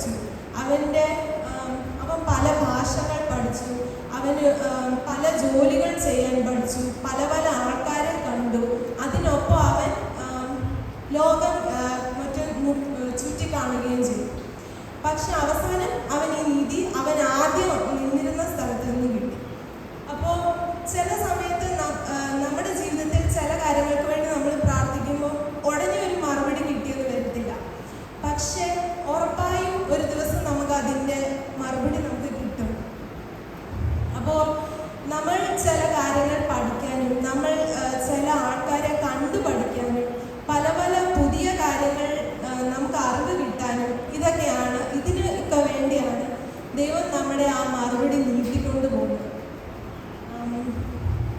S7: പഠിച്ചു. അവൻ പല ഭാഷകൾ പഠിച്ചു. അവന് പല ജോലികൾ ചെയ്യാൻ പഠിച്ചു. പല പല ആൾക്കാരെ കണ്ടു. അതിനൊപ്പം അവൻ ലോകം ചുറ്റിക്കാണുകയും ചെയ്തു. പക്ഷെ അവസാനം അവൻ ഈ നീതി അവൻ ആദ്യം നിന്നിരുന്ന സ്ഥലത്ത് നിന്ന് കിട്ടി. അപ്പോൾ ചില സമയത്ത് നമ്മുടെ ജീവിതത്തിൽ ചില കാര്യങ്ങൾക്ക് വേണ്ടി നമ്മൾ പ്രാർത്ഥിക്കുമ്പോൾ ഉടനെ ഒരു മറുപടി കിട്ടിയെന്ന് വരത്തില്ല. പക്ഷെ ഉറപ്പായും ഒരു ദിവസം നമുക്ക് അതിൻ്റെ മറുപടി നമുക്ക് കിട്ടും. അപ്പോൾ നമ്മൾ ചില കാര്യങ്ങൾ പഠിക്കാനും നമ്മൾ ചില ആൾക്കാരെ കണ്ടു പഠിക്കാനും പല പല പുതിയ കാര്യങ്ങൾ നമുക്ക് അറിവ് കിട്ടാനും ഇതിനൊക്കെ വേണ്ടിയാണ് ദൈവം നമ്മുടെ ആ മറുപടി നീട്ടിക്കൊണ്ട് പോകുന്നത്.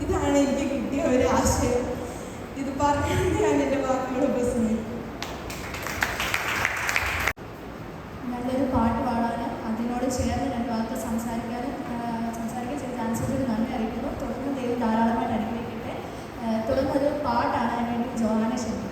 S7: ഇതാണ് എനിക്ക് കിട്ടിയ ഒരു ആശയം. ഇത് പറഞ്ഞാൽ ഞാൻ എൻ്റെ വാക്കുകൾ ഉപസംഹരിക്കും.
S6: നല്ലൊരു പാട്ട് പാടാനും അതിനോട് ചേർന്ന് രണ്ട് വാക്ക് സംസാരിക്കാൻ ചെയ്ത ചാൻസസിൽ നന്ദി അറിയിക്കുന്നു. തുടർന്ന് ദൈവം ധാരാളമായിട്ട് അനുഗ്രഹിക്കട്ടെ. തുടർന്നൊരു പാട്ടാണ് അതിനുവേണ്ടി ജോഹാനെ ക്ഷണിക്കുന്നത്.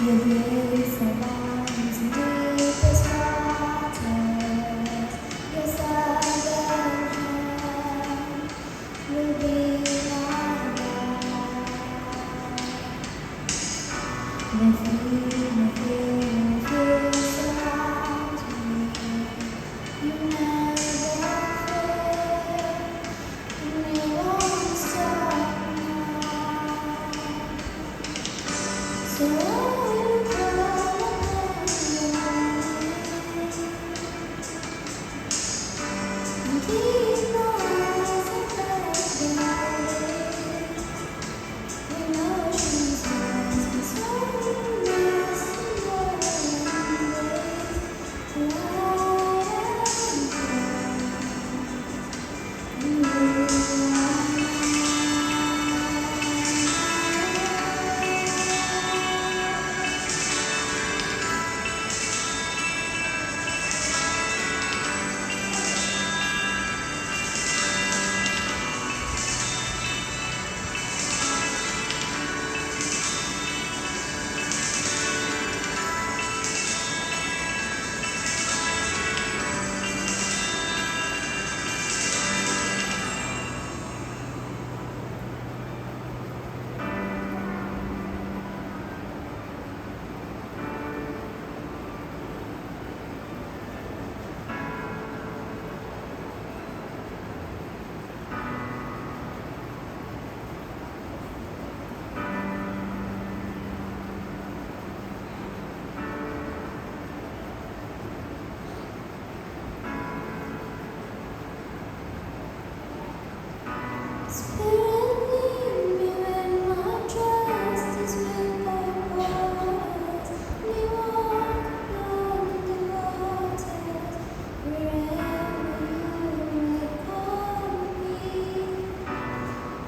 S6: Your grace abounds in deepest waters. Your sovereign hand will be my guide. Nothing surrounds me. You never fail, and you won't stop now. So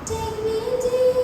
S6: take me deep.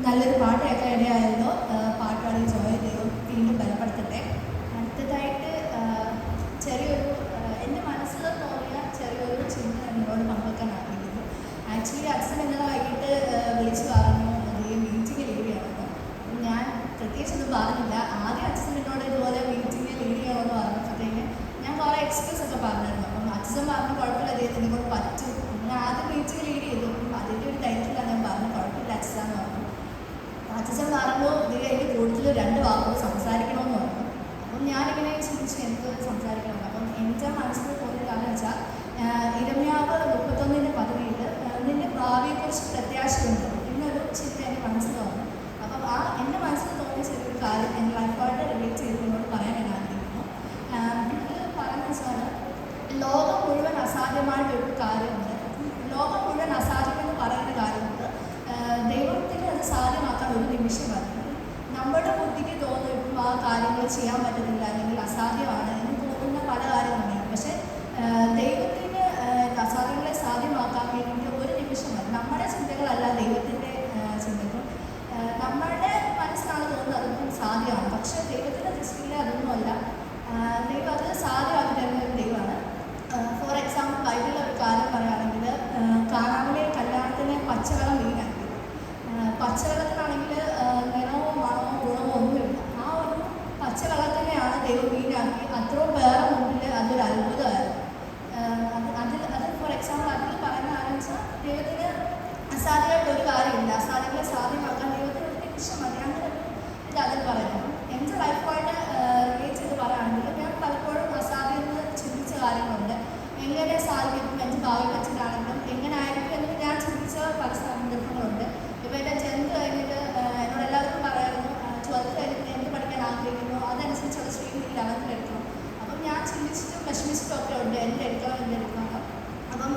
S6: നല്ലൊരു പാട്ട് കേൾക്കാൻ ഇടയായിരുന്നു. പാട്ടാണ് ജോയ ദൈവം വീണ്ടും ബലപ്പെടുത്തട്ടെ. അടുത്തതായിട്ട് ചെറിയൊരു എൻ്റെ മനസ്സിൽ തോന്നിയ ചെറിയൊരു ചിന്ത എന്നോട് പങ്കുവെക്കാൻ ആഗ്രഹിക്കുന്നു. ആക്ച്വലി അച്ഛൻ ഇന്നലെ വൈകിട്ട് വിളിച്ച് പറഞ്ഞു ഈ മീറ്റിംഗ് ലീഡ് ചെയ്യണമെന്ന്. ഞാൻ പ്രത്യേകിച്ചൊന്നും പറഞ്ഞില്ല. ആദ്യം അച്ഛൻ എന്നോട് ഇതുപോലെ മീറ്റിംഗ് ലീഡ് ചെയ്യണമെന്ന് പറഞ്ഞപ്പോഴത്തേക്ക് ഞാൻ കുറേ എക്സ്ക്യൂസ് ഒക്കെ പറഞ്ഞിരുന്നു. അപ്പം അച്ഛൻ പറഞ്ഞു കുഴപ്പമില്ല, അദ്ദേഹത്തിനെ കൊണ്ട് പറ്റും. ഞാൻ ആദ്യം മീറ്റിംഗ് ലീഡ് ചെയ്തു. അതിൻ്റെ ഒരു ധൈര്യത്തിലാണ് ഞാൻ പറഞ്ഞു കുഴപ്പമില്ല അച്ഛനാന്ന് പറഞ്ഞു. അച്ഛൻ പറഞ്ഞു ഇതിൽ എനിക്ക് കൂടുതൽ 2 വാക്കുകൾ സംസാരിക്കണമെന്ന് പറഞ്ഞു. അപ്പം ഞാനിങ്ങനെ ചിന്തിച്ചു എനിക്ക് സംസാരിക്കണം. അപ്പം എൻ്റെ മനസ്സിൽ തോന്നിയ കാരണം വെച്ചാൽ ഇരമ്യാവ് 31:17 നിൻ്റെ ഭാവിയെക്കുറിച്ച് പ്രത്യാശയുണ്ട് എന്നൊരു ചിന്ത എൻ്റെ മനസ്സിൽ തോന്നി. അപ്പം എൻ്റെ മനസ്സിൽ തോന്നിയ ചെറിയൊരു കാര്യം എൻ്റെ ലൈഫായിട്ട് റിലേറ്റ് ചെയ്തുകൊണ്ട് പറയാൻ ഞാൻ ആഗ്രഹിക്കുന്നു. ഇത് പറയുന്നത് വെച്ചാൽ ലോകം മുഴുവൻ അസാധ്യമായിട്ടൊരു കാര്യമുണ്ട്. ലോകം മുഴുവൻ അസാധ്യമെന്ന് പറയുന്ന കാര്യമുണ്ട്. ദൈവത്തിന് അത് സാധ്യമാക്കാൻ ഒരു നിമിഷം മതി. നമ്മുടെ ബുദ്ധിക്ക് തോന്നും ആ കാര്യങ്ങൾ ചെയ്യാൻ പറ്റുന്നില്ല അല്ലെങ്കിൽ അസാധ്യമാണ് എന്ന് തോന്നുന്ന പല കാര്യങ്ങളുണ്ട്. പക്ഷേ ദൈവത്തിന് അസാധ്യങ്ങളെ സാധ്യമാക്കാൻ വേണ്ടിയിട്ട് ഒരു നിമിഷം മതി. നമ്മുടെ ചിന്തകളല്ല ദൈവത്തിൻ്റെ ചിന്തകൾ. നമ്മളുടെ മനസ്സിലാണ് തോന്നുന്നത് അതൊന്നും സാധ്യമാണ്. പക്ഷേ ദൈവത്തിൻ്റെ ദൃഷ്ടിയിൽ അതൊന്നുമല്ല. ദൈവം അത് സാധ്യമാക്കി തരുന്ന ഒരു ദൈവമാണ്. ഫോർ എക്സാമ്പിൾ ബൈബിളിൽ ഒരു കാര്യം പറയുകയാണെങ്കിൽ കാനാനിലെ കല്യാണത്തിന് പച്ചവെള്ളം വീണാക്കി. പച്ചവെള്ളത്തിനാണെങ്കിൽ നിറമോ മണമോ ഗുണമോ ഒന്നുമില്ല. ആ ഒരു പച്ചവെള്ളത്തിനെയാണ് ദൈവം വീണാക്കി. അത്രയും പേരെ മുമ്പിൽ അതൊരു അത്ഭുതമായിരുന്നു. അത് ഫോർ എക്സാമ്പിൾ അതിൽ പറയുന്ന ആരെന്ന് വെച്ചാൽ ദൈവത്തിന് അസാധ്യമായിട്ടൊരു കാര്യമില്ല. അസാധ്യങ്ങളെ സാധ്യമാക്കാൻ ദൈവത്തിന് ഒരു നിമിഷം മതി. അങ്ങനെ ഇത് അതിൽ പറയുന്നു. എൻ്റെ ലൈഫായിട്ട് റിലേറ്റ് ചെയ്ത് പറയുകയാണെങ്കിൽ ഞാൻ പലപ്പോഴും അസാധ്യം എന്ന് ചിന്തിച്ച കാര്യങ്ങളുണ്ട്. എങ്ങനെ സാധിക്കും എൻ്റെ ഭാവി വെച്ചിട്ടാണെങ്കിലും എങ്ങനെ ആയിരിക്കും എന്ന് ഞാൻ ചിന്തിച്ച പല സന്ദർഭങ്ങളുണ്ട്. ഇപ്പോൾ എൻ്റെ 10th കഴിഞ്ഞിട്ട് എന്നോട് എല്ലാവർക്കും പറയായിരുന്നു 12th കഴിഞ്ഞിട്ട് എന്ത് പഠിക്കാൻ ആഗ്രഹിക്കുന്നു അതനുസരിച്ചുള്ള സ്ട്രീമിൽ 11th എടുക്കണം. അപ്പം ഞാൻ ചിന്തിച്ചിട്ടും വിഷമിച്ചിട്ടും ഒക്കെ ഉണ്ട് എന്ത് എടുക്കണം എന്ത് എടുക്കണം. അപ്പം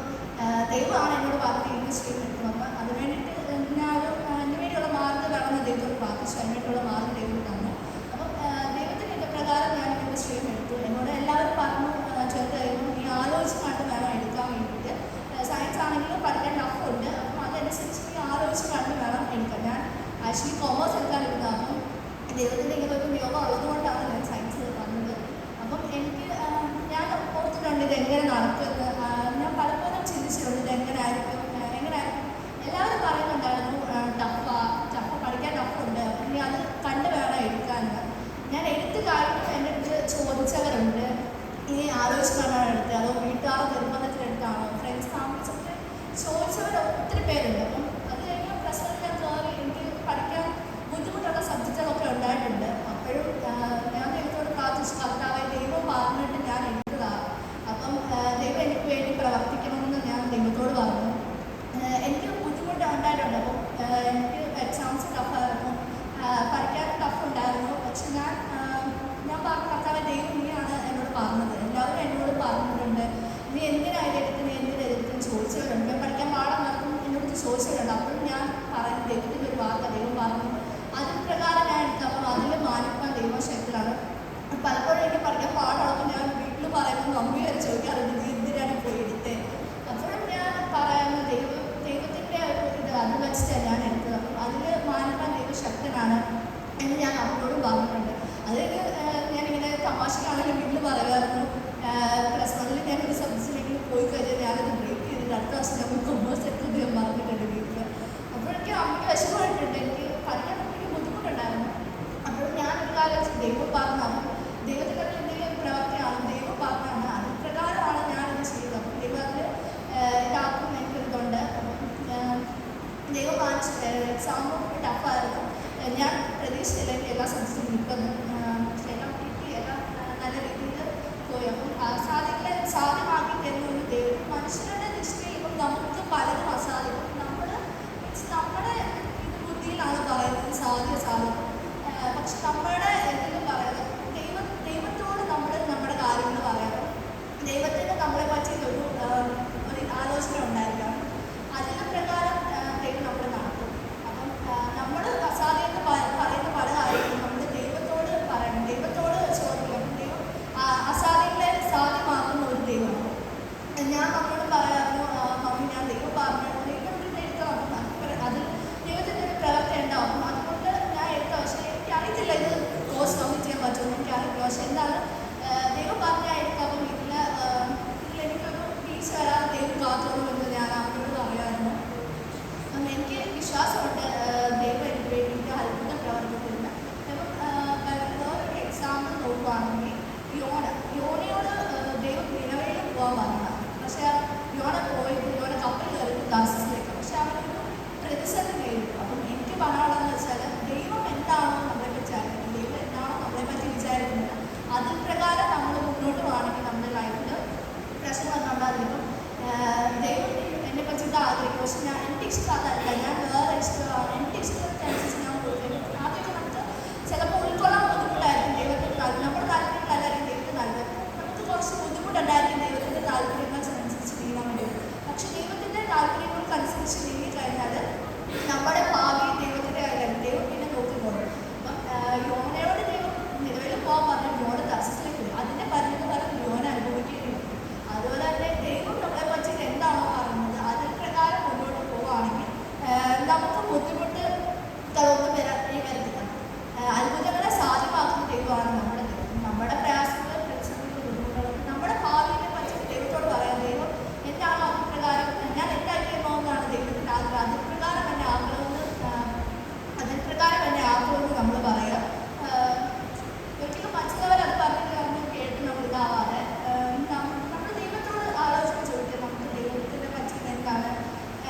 S6: ദൈവമാണ് എന്നോട് പറഞ്ഞത് ഇന്ന് സ്ട്രീം എടുക്കണം. അപ്പം അതിന് വേണ്ടിയിട്ട് ഞാനൊരു അതിന് വേണ്ടിയുള്ള മാർഗ്ഗം വേണമെന്ന് ദൈവത്തോട് പ്രാർത്ഥിച്ചു. അതിന് വേണ്ടിയുള്ള മാർഗ്ഗം ദൈവം തന്നു. അപ്പം ദൈവത്തിന് എൻ്റെ പ്രകാരം ഞാൻ ഇങ്ങനെ സ്ട്രീം എടുത്തു. എന്നോട് എല്ലാവരും പറഞ്ഞു ചെറുതായിരുന്നു നീ ആലോചിച്ച് കണ്ട് വേണം എടുക്കാൻ വേണ്ടിയിട്ട്. സയൻസ് ആണെങ്കിലും പഠിക്കാൻ ടഫുണ്ട്. അപ്പം അതനുസരിച്ച് നീ ആലോചിച്ച് കണ്ട് വേണം എടുക്കാൻ. ഞാൻ ആക്ച്വലി കോമേഴ്സ് എടുക്കാനിരുന്നത്. അപ്പം ദൈവത്തിൻ്റെ ഇങ്ങനെ ഒരു നിയോഗം ഉള്ളതുകൊണ്ടാണ് ഞാൻ സയൻസ് വന്നത്. അപ്പം എനിക്ക് ഞാൻ ഓർത്തിട്ടുണ്ട് ഇതെങ്ങനെ നടക്കുമെന്ന്. ഞാൻ പലപ്പോഴും ചിന്തിച്ചിട്ടുണ്ട് ഇതെങ്ങനെ ആയിരിക്കും. എല്ലാവരും പറയുന്നുണ്ടായിരുന്നു ടഫ് പഠിക്കാൻ ടഫുണ്ട്. ഇനി അത് കണ്ട് വേണം എടുക്കാമെന്ന്. ഞാൻ എടുത്ത് കാര്യം എൻ്റെ അടുത്ത് ചോദിച്ചവരുണ്ട് ഇനി ആലോചിച്ചിട്ടാണോ എടുത്തത് അതോ വീട്ടുകാർ നിർബന്ധത്തിലെടുത്താണോ ഫ്രണ്ട്സ് ഫാമിലീസൊക്കെ ചോദിച്ചവർ ഒത്തിരി പേരുണ്ട്. അപ്പം അത് കഴിഞ്ഞാൽ പ്ലസ് വൺ ഞാൻ കയറി എനിക്ക് പഠിക്കാൻ ബുദ്ധിമുട്ടുള്ള സബ്ജക്റ്റുകളൊക്കെ ഉണ്ടായിട്ടുണ്ട്. അപ്പോഴും ഞാൻ ദൈവത്തോട് പ്രാർത്ഥിച്ചു കർത്താവായി ദൈവം പറഞ്ഞിട്ട് ഞാൻ എടുത്തതാണ്. അപ്പം ദൈവം എനിക്ക് വേണ്ടി പ്രവർത്തിക്കണമെന്ന് ഞാൻ ദൈവത്തോട് പറഞ്ഞു. എനിക്ക് ബുദ്ധിമുട്ട് ഉണ്ടായിട്ടുണ്ട്. അപ്പം എനിക്ക് എക്സാംസ് ടഫായിരുന്നു, പഠിക്കാൻ ടഫ് ഉണ്ടായിരുന്നു. പക്ഷെ ഞാൻ പറഞ്ഞു കർത്താവ് ദൈവം നീയാണ് എന്നോട് പറഞ്ഞത്. എല്ലാവരും എന്നോട് പറഞ്ഞിട്ടുണ്ട് നീ എന്തിനായിട്ട് എടുത്ത് നീ എന്തിനെടുത്തും ചോദിച്ചവരുണ്ട്. പഠിക്കാൻ പാടാൻ എന്നോട് ചോദിച്ചവരുണ്ട്. അപ്പോഴും ഞാൻ പറയുന്നത് ദൈവത്തിൻ്റെ ഒരു വാർത്ത ദൈവം പറഞ്ഞു അതിന് പ്രകാരം ഞാൻ എടുത്തു. അപ്പം അതിൽ മാനിക്കാൻ ദൈവശക്തിയാണ്. പലപ്പോഴും എനിക്ക് പഠിക്കാൻ പാടുള്ളപ്പോൾ ഞാൻ വീട്ടിൽ പറയുമ്പോൾ മമ്മി വരെ ചോദിക്കാറുണ്ട് നീ എന്തിനാണ് പോയി എടുത്തത്. അപ്പോഴും ഞാൻ പറയുന്നത് ദൈവത്തിൻ്റെ ഒരു ഇത് അത് വെച്ചിട്ടാണ് ഞാൻ എടുത്തത്. അപ്പം അതിൽ മാനിക്കാൻ ദൈവശക്തനാണ് എന്ന് ഞാൻ അവരോട് പറഞ്ഞിട്ടുണ്ട്. അതിന് ഞാനിങ്ങനെ തമാശക്കാണെങ്കിലും വീട്ടിൽ പറയുമായിരുന്നു. പ്ലസ് വണ്ണിൽ ഞാനൊരു സബ്ജക്റ്റിലേക്ക് പോയി കഴിഞ്ഞാൽ ഞാനത് ബ്രേക്ക് ചെയ്തിട്ട് അടുത്ത വർഷം ഞാൻ കൊമേഴ്സ് എടുത്തത് ഞാൻ പറഞ്ഞിട്ടുണ്ട് വീട്ടിൽ. അപ്പോഴേക്കും അമ്മയ്ക്ക് വിഷമമായിട്ടുണ്ട്. എനിക്ക് പഠിക്കാൻ എനിക്ക് ബുദ്ധിമുട്ടുണ്ടായിരുന്നു. അപ്പോഴും ഞാനൊരു കാര്യം ദൈവം പറഞ്ഞാണ് ദൈവത്തിൻ്റെ എന്തെങ്കിലും പ്രവർത്തിയാണ് ദൈവം പറഞ്ഞാണ് അതിന് പ്രകാരമാണ് ഞാനിത് ചെയ്തത്. അപ്പം ദൈവത്തിൽ ഇതാക്കും എനിക്കൊരിതുണ്ട്. ദൈവം വാങ്ങിച്ചു എക്സാമും ടഫായിരുന്നു. ഞാൻ പ്രതീക്ഷിച്ചില്ല എനിക്ക് എല്ലാ സബ്ജക്റ്റും കിട്ടുന്നു. എല്ലാം കിട്ടി എല്ലാം നല്ല രീതിയിൽ പോയി. അപ്പം അസാധ്യങ്ങളെ സാധ്യമാക്കി തരുന്ന ഒരു ദൈവം. മനുഷ്യരുടെ ദൃഷ്ടിയിൽ ഇപ്പം നമുക്ക് പലതും അസാധ്യം. നമ്മുടെ ഇത് ബുദ്ധിയിലാണ് പറയുന്നത് സാധ്യം. പക്ഷെ പക്ഷെ നമ്മുടെ എന്തെങ്കിലും പറയുന്നത് ദൈവത്തോട് നമ്മൾ നമ്മുടെ കാര്യങ്ങൾ പറയാം. ദൈവത്തിന് നമ്മളെ പറ്റി ഒരു ആലോചന ഉണ്ടായിരിക്കണം. അതിൻ്റെ പ്രകാരം ദൈവം നമ്മൾ നടത്തും. അപ്പം നമ്മൾ അസാധ്യത പറയുന്ന പല കാര്യങ്ങളും നമ്മൾ ദൈവത്തോട് പറയണം, ദൈവത്തോട് ചോദിക്കണം. ദൈവം അസാധ്യങ്ങളെ സാധ്യമാക്കുന്ന ഒരു ദൈവമാണ്. ഞാൻ നമ്മളോട് പറയാറുണ്ട്, മമ്മി ഞാൻ ദൈവം പറഞ്ഞു ദൈവത്തിൻ്റെ എഴുത്തണം, അത് ദൈവത്തിൻ്റെ ഒരു പ്രവൃത്തി ഉണ്ടാവും. അതുകൊണ്ട് ഞാൻ എഴുതാം. പക്ഷേ എനിക്കറിയത്തില്ല ഇത് കോഴ്സ് കംപ്ലീറ്റ് ചെയ്യാൻ പറ്റുമെന്ന് എനിക്കറിയില്ല. പക്ഷെ എന്താണ് ദൈവം പറഞ്ഞായിരിക്കും. അപ്പം ഇതിൽ എനിക്കൊരു പീസ് വരാതെ ദൈവം കാത്തോളുമെന്ന് ഞാൻ അവരോട് പറയാറുണ്ട്. അപ്പം എനിക്ക് വിശ്വാസമുണ്ട് ദൈവം എനിക്ക് വേണ്ടിയിട്ട് അത്ഭുതം പ്രവർത്തിക്കുന്നില്ല. അപ്പം വേറൊരു എക്സാമ്പിൾ നോക്കുകയാണെങ്കിൽ യോനയോട് ദൈവം നിലവിലും പോകാൻ പറഞ്ഞതാണ്. പക്ഷേ യോന കപ്പൽ കയറി ദാസസിലേക്ക്. പക്ഷെ അവരൊരു പ്രതിസന്ധി നേരിട്ടു. അപ്പം എനിക്ക് പറയാനുള്ളതെന്ന് വെച്ചാൽ ദൈവം എന്താണോ നമ്മളെ പറ്റി അറിയുന്നത്, ദൈവം എന്താണോ നമ്മളെ പറ്റി വിചാരിക്കുന്നത്, അതിൽ പ്രകാരം നമ്മൾ മുന്നോട്ട് പോകണമെങ്കിൽ നമ്മുടെ ലൈഫിൽ പ്രശ്നം വന്നുണ്ടാകും. ദൈവം എന്നെ പറ്റി ഇത് ആഗ്രഹിക്കും, പക്ഷെ എൻ്റെ ഇഷ്ടം അതല്ല, ഞാൻ വേറെ ഇഷ്ടമാണ്. എൻ്റെ ഇഷ്ടത്തിനനുസരിച്ച് ഞാൻ കൊടുക്കുന്നത്. ആദ്യമൊക്കെ നമുക്ക് ചിലപ്പോൾ ഉൾക്കൊള്ളാൻ ബുദ്ധിമുട്ടായിരിക്കും. ദൈവത്തിന് നമ്മുടെ താല്പര്യങ്ങളല്ലായിരിക്കും ദൈവത്തിന് താല്പര്യം. നമുക്ക് കുറച്ച് ബുദ്ധിമുട്ടുണ്ടായിരിക്കും ദൈവത്തിൻ്റെ താല്പര്യങ്ങൾക്കനുസരിച്ച് നീങ്ങാൻ വേണ്ടി. പക്ഷെ ദൈവത്തിൻ്റെ താല്പര്യങ്ങൾക്കനുസരിച്ച് നീങ്ങിക്കഴിഞ്ഞാൽ നമ്മുടെ ഭാവി ദൈവത്തിൻ്റെ കയ്യിലാണ്. ദൈവം പിന്നെ നോക്കിക്കോളും. അപ്പം യോനയോട് ദൈവം നിലവിൽ പോകാൻ പറഞ്ഞു, യോന ദർശനത്തിലേക്ക് വരും. അതിൻ്റെ പരിണിതഫലം യോന അനുഭവിക്കേണ്ടി വരും. അതുപോലെ തന്നെ ദൈവം നമ്മളെ പറ്റി എന്താണോ പറയുന്നത് അതിൽ പ്രകാരം മുന്നോട്ട് പോവുകയാണെങ്കിൽ നമുക്ക് ബുദ്ധിമുട്ടുകളൊന്നും വരത്തില്ല. അത്ഭുതങ്ങളെ സാധ്യമാക്കുന്ന ദൈവമാണ് നമ്മുടെ ദൈവം. നമ്മുടെ പ്രയാസങ്ങളും പ്രതിസന്ധികളും ബുദ്ധിമുട്ടുകളും നമ്മുടെ ഭാവിയെ പറ്റി ദൈവത്തോട് പറയാം. ദൈവം എന്താണോ അതിൽ പ്രകാരം ഞാൻ എന്തായിത്തീർന്നോന്നാണ് ദൈവത്തിൻ്റെ ആഗ്രഹം. അതിൽ പ്രകാരം എന്നെ ആഗ്രഹമെന്ന് നമ്മൾ പറയുക. ഒരിക്കലും മറ്റുള്ളവരത് പറഞ്ഞ് കേട്ട് നമ്മൾ ഇതാവാതെ നമ്മൾ ദൈവത്തോട് ആലോചന ചോദിക്കുക. നമുക്ക് ദൈവത്തിനെ പറ്റി എന്താണ്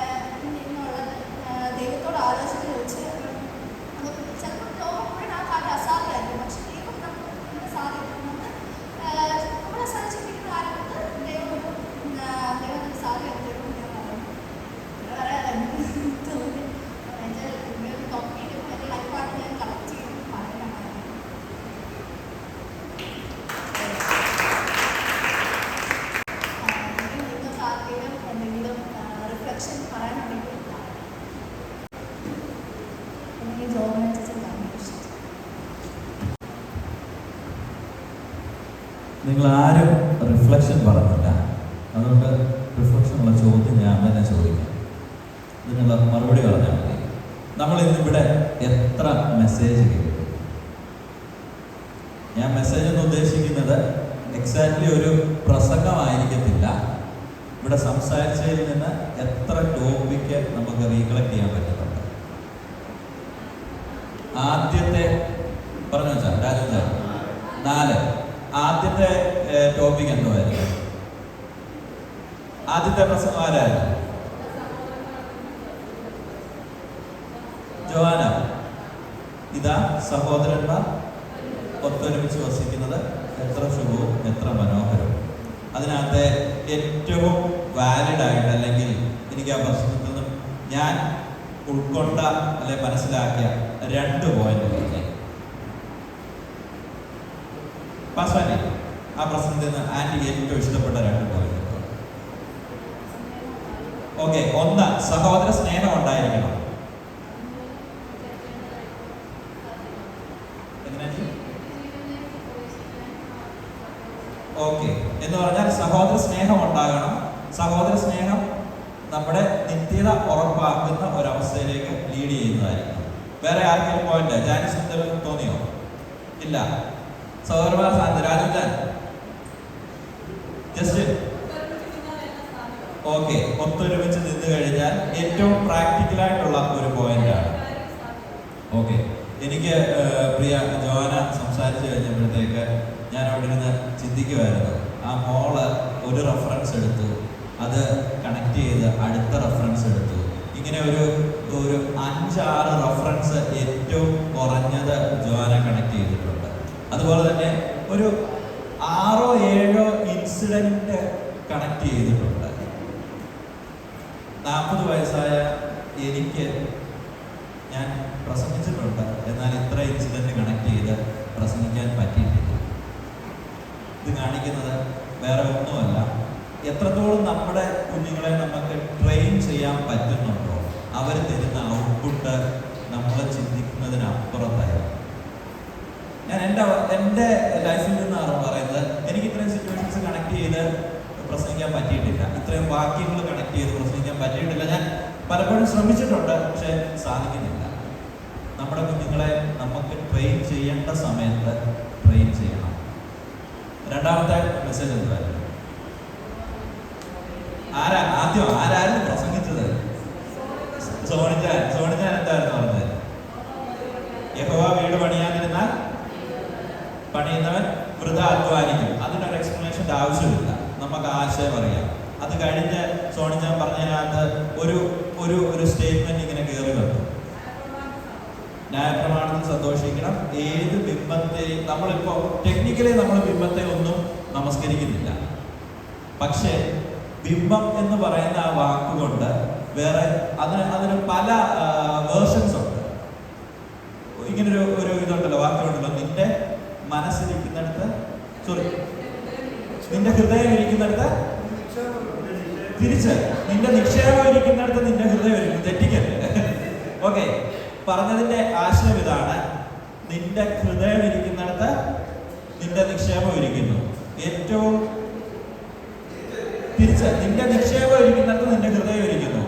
S6: എന്നുള്ളത് ദൈവത്തോട് ആലോചന ചോദിച്ച് ചിലപ്പോൾ ലോകം മുഴുവൻ ആ കാര്യം അസാധ്യമായിരിക്കും. പക്ഷെ ദൈവം നമുക്ക് സാധിക്കും. നമ്മളെ സഞ്ചരിക്കുന്ന കാര്യങ്ങൾക്ക് ദൈവത്തിന് സാധ്യമായിരിക്കും. ഞാൻ പറയുന്നു തോന്നി എൻ്റെ ടോപ്പിക്കും എൻ്റെ ലൈഫായിട്ട് ഞാൻ കളക്ട് ചെയ്ത് പറയാനാണ്. നിങ്ങൾക്ക് ആർക്കെങ്കിലും എന്തെങ്കിലും റിഫ്ലക്ഷൻ പറയാനുണ്ടെങ്കിൽ എനിക്ക് ജോബിനനുസരിച്ച്
S8: നിങ്ങൾ ആരും റിഫ്ലക്ഷൻ പറഞ്ഞില്ല. അതുകൊണ്ട് റിഫ്ലക്ഷനുള്ള ചോദ്യം ഞാൻ തന്നെ ചോദിക്കാം. നിങ്ങൾ മറുപടി പറഞ്ഞാൽ മതി. നമ്മൾ ഇന്നിവിടെ എത്ര മെസ്സേജ് കേട്ടു? ഞാൻ മെസ്സേജ് എന്ന് ഉദ്ദേശിക്കുന്നത് എക്സാക്ട്ലി ഒരു പ്രസംഗമായിരിക്കത്തില്ല. ഇവിടെ സംസാരിച്ചതിൽ നിന്ന് എത്ര ടോപ്പിക്ക് നമുക്ക് റീകളക്ട് ചെയ്യാൻ പറ്റുന്നുണ്ട്? ആദ്യത്തെ പറഞ്ഞു വെച്ചാൽ രാജു 4 ആദ്യത്തെ ടോപ്പിക് എന്തുവായിരുന്നു? ആദ്യത്തെ പ്രസംഗം ആരായിരുന്നു? ജോവാന. ഇതാ സഹോദരന്മാർ ഒത്തൊരുമിച്ച് വസിക്കുന്നത് എത്ര ശുഭവും എത്ര മനോഹരവും. അതിനകത്തെ ഏറ്റവും വാലിഡായിട്ട് അല്ലെങ്കിൽ എനിക്ക് ആ പ്രശ്നത്തിൽ നിന്നും ഞാൻ ഉൾക്കൊണ്ട അല്ലെ മനസ്സിലാക്കിയ 2 പോയിന്റ് പാസ്വാനി ആ പ്രശ്നത്തിൽ നിന്ന് ആന്റിക്ക് ഏറ്റവും ഇഷ്ടപ്പെട്ട 2 പോയിന്റ്. ഓക്കെ, 1 സഹോദര സ്നേഹം ഉണ്ടായിരിക്കണം. ഓക്കെ, എന്ന് പറഞ്ഞാൽ സഹോദര സ്നേഹം ഉണ്ടാകണം. സഹോദര സ്നേഹം നമ്മുടെ നിത്യത ഉറപ്പാക്കുന്ന ഒരവസ്ഥയിലേക്ക് ലീഡ് ചെയ്യുന്നതായിരിക്കും. വേറെ ആർക്കെങ്കിലും പോയിന്റ് ജാനിസ് എന്തെങ്കിലും തോന്നിയോ? ഇല്ല. സഹോദരന്മാർ സാന്ത്വനം രാജുജാൻ ജസ്റ്റ് ഓക്കെ, ഒത്തൊരുമിച്ച് നിന്ന് കഴിഞ്ഞാൽ ഏറ്റവും പ്രാക്ടിക്കലായിട്ടുള്ള ഒരു പോയിന്റാണ്. ഓക്കെ, എനിക്ക് പ്രിയ ജോന സംസാരിച്ചു കഴിഞ്ഞപ്പോഴത്തേക്ക് ഞാൻ അവിടെ ഇരുന്ന് ചിന്തിക്കുമായിരുന്നു. ആ മോള് ഒരു റെഫറൻസ് എടുത്തു, അത് കണക്ട് ചെയ്ത് അടുത്ത റെഫറൻസ് എടുത്തു. ഇങ്ങനെ ഒരു 5-6 റെഫറൻസ് ഏറ്റവും കുറഞ്ഞത് ജോന കണക്ട് ചെയ്തിട്ടുണ്ട്. അതുപോലെ തന്നെ ഒരു 6-7 ഇൻസിഡന്റ് കണക്ട് ചെയ്തിട്ടുണ്ട്. 40 വയസ്സായ എനിക്ക് ഞാൻ പ്രസംഗിച്ചിട്ടുണ്ട്, എന്നാൽ ഇത്ര ഇൻസിഡൻറ്റ് കണക്ട് ചെയ്ത് പ്രസംഗിക്കാൻ പറ്റിയിട്ടില്ല. ഇത് കാണിക്കുന്നത് വേറെ ഒന്നുമല്ല, എത്രത്തോളം നമ്മുടെ കുഞ്ഞുങ്ങളെ നമുക്ക് ട്രെയിൻ ചെയ്യാൻ പറ്റുന്നുണ്ടോ അവർ തരുന്ന ഔട്ട്പുട്ട് നമ്മൾ ചിന്തിക്കുന്നതിനപ്പുറത്തായിരുന്നു. ഞാൻ എൻ്റെ ലൈഫിൽ നിന്നാണ് പറയുന്നത്, എനിക്ക് ഇത്രയും സിറ്റുവേഷൻസ് കണക്ട് ചെയ്ത് പ്രസംഗിക്കാൻ പറ്റിയിട്ടില്ല, ഇത്രയും വാക്യങ്ങൾ കണക്ട് ചെയ്ത് പ്രസംഗിക്കാൻ പറ്റിയിട്ടില്ല. ഞാൻ പലപ്പോഴും ശ്രമിച്ചിട്ടുണ്ട്, പക്ഷെ സാധിക്കുന്നില്ല. നമ്മുടെ കുഞ്ഞുങ്ങളെ നമുക്ക് ട്രെയിൻ ചെയ്യേണ്ട സമയത്ത് ട്രെയിൻ ചെയ്യണം. രണ്ടാമത്തെ മെസ്സേജ് എന്തായിരുന്നു? ആരായിരുന്നു പ്രസംഗിച്ചത്? സോണിച്ചാൻ എന്തായിരുന്നു പറഞ്ഞത്? യഹോവ വീട് പണിയാതിരുന്നാൽ പണിയുന്നവൻ വൃഥ അധ്വാനിക്കും. അതിനൊരു എക്സ്പ്ലനേഷൻ്റെ ആവശ്യമില്ല, നമുക്ക് ആശയം അറിയാം. അത് കഴിഞ്ഞ് സോണിച്ചാൻ പറഞ്ഞതിനകത്ത് ഒരു സ്റ്റേറ്റ്മെന്റ് ഇങ്ങനെ കയറി വന്നു, ന്യായപ്രമാണത്തിൽ സന്തോഷിക്കണം. ഏത് ബിംബത്തെയും നമ്മളിപ്പോൾ ടെക്നിക്കലി നമ്മൾ ബിംബത്തെ ഒന്നും നമസ്കരിക്കുന്നില്ല, പക്ഷേ ബിംബം എന്ന് പറയുന്ന ആ വാക്കുകൊണ്ട് വേറെ അതിന് പല വേർഷൻസ് ഉണ്ട്. ഇങ്ങനൊരു ഇതുണ്ടല്ലോ, വാക്കുണ്ടല്ലോ, നിന്റെ മനസ്സിലിരിക്കുന്നിടത്ത്, നിന്റെ ഹൃദയം ഇരിക്കുന്നിടത്ത്, തിരിച്ച് നിന്റെ നിക്ഷേപം ഇരിക്കുന്നിടത്ത് നിന്റെ ഹൃദയം ഇരിക്കും. തെറ്റിക്കല്ലേ? ഓക്കെ, പറഞ്ഞതിന്റെ ആശയം ഇതാണ്, നിന്റെ ഹൃദയം ഇരിക്കുന്നിടത്ത് നിന്റെ നിക്ഷേപം ഇരിക്കുന്നു. ഏറ്റവും തിരിച്ച് നിന്റെ നിക്ഷേപം ഇരിക്കുന്നിടത്ത് നിന്റെ ഹൃദയം ഇരിക്കുന്നു.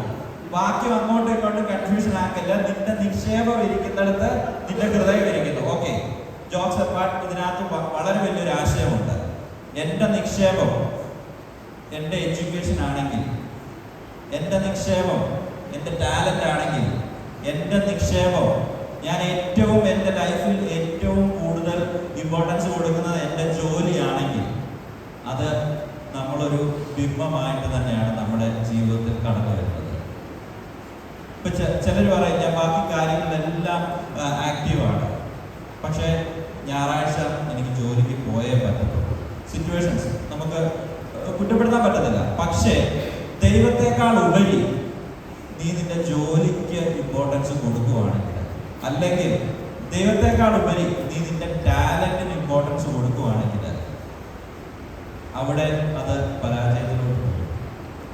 S8: വാക്യം അങ്ങോട്ടും ഇങ്ങോട്ടും കൺഫ്യൂഷൻ ആക്കില്ല. നിന്റെ നിക്ഷേപം ഇരിക്കുന്നിടത്ത് നിന്റെ ഹൃദയം ഇരിക്കുന്നു. ഓക്കെ, ജോക്സ് അപ്പാർട്ട്, ഇതിനകത്ത് വളരെ വലിയൊരു ആശയമുണ്ട്. എൻ്റെ നിക്ഷേപം എൻ്റെ എഡ്യൂക്കേഷൻ ആണെങ്കിൽ, എൻ്റെ നിക്ഷേപം എൻ്റെ ടാലൻ്റ് ആണെങ്കിൽ, എൻ്റെ നിക്ഷേപം ഞാൻ എൻ്റെ ലൈഫിൽ ഏറ്റവും കൂടുതൽ ഇമ്പോർട്ടൻസ് കൊടുക്കുന്നത് എൻ്റെ ജോലിയാണെങ്കിൽ, അത് നമ്മളൊരു ബിംബമായിട്ട് തന്നെയാണ് നമ്മുടെ ജീവിതത്തിൽ കടന്നു വരുന്നത്. ഇപ്പൊ ചിലർ പറയും ഞാൻ ബാക്കി കാര്യങ്ങളിലെല്ലാം ആക്റ്റീവാണ്, പക്ഷേ ഞായറാഴ്ച എനിക്ക് ജോലിക്ക് പോയേ പറ്റത്തുള്ളൂ. സിറ്റുവേഷൻസ് നമുക്ക് കുറ്റപ്പെടുത്താൻ പറ്റത്തില്ല. പക്ഷേ ദൈവത്തെക്കാൾ ഉപരി നീ നിന്റെ ജോലിക്ക് ഇമ്പോർട്ടൻസ് കൊടുക്കുകയാണെങ്കിൽ, അല്ലെങ്കിൽ ദൈവത്തെക്കാൾ ഉപരി നീ നിന്റെ ടാലന്റിന് ഇമ്പോർട്ടൻസ് കൊടുക്കുകയാണെങ്കിൽ, അവിടെ അത് പരാജയത്തിലോട്ട് പോകും.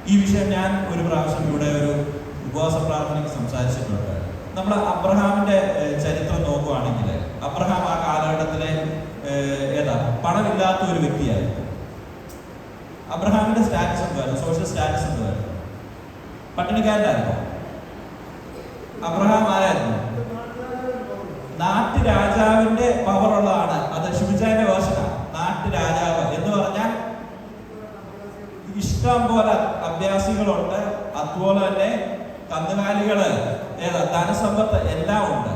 S8: ഈ വിഷയം ഞാൻ ഒരു പ്രാവശ്യം ഇവിടെ ഒരു ഉപവാസ പ്രാർത്ഥനയ്ക്ക് സംസാരിച്ചിട്ടുണ്ട്. നമ്മൾ അബ്രഹാമിന്റെ ചരിത്രം നോക്കുകയാണെങ്കിൽ, അബ്രഹാം ആ കാലഘട്ടത്തിലെ പണമില്ലാത്ത ഒരു വ്യക്തിയായിരുന്നു. അബ്രഹാമിന്റെ സ്റ്റാറ്റസ് എന്തുവായിരുന്നു? സോഷ്യൽ സ്റ്റാറ്റസ് എന്തുവായിരുന്നു? പട്ടിണിക്കാരനായിരുന്നു. അബ്രഹാം ആരായിരുന്നു? നാട്ടുരാജാവിന്റെ പവർ ഉള്ളതാണ്. അത് ഷിബിച്ചാന്റെ വേർഷനാണ്. നാട്ടുരാജാവ് എന്ന് പറഞ്ഞാൽ ഇഷ്ടം പോലെ അഭ്യാസികളുണ്ട്, അതുപോലെ തന്നെ കന്നുകാലികള്, ധനസമ്പത്ത് എല്ലാം ഉണ്ട്.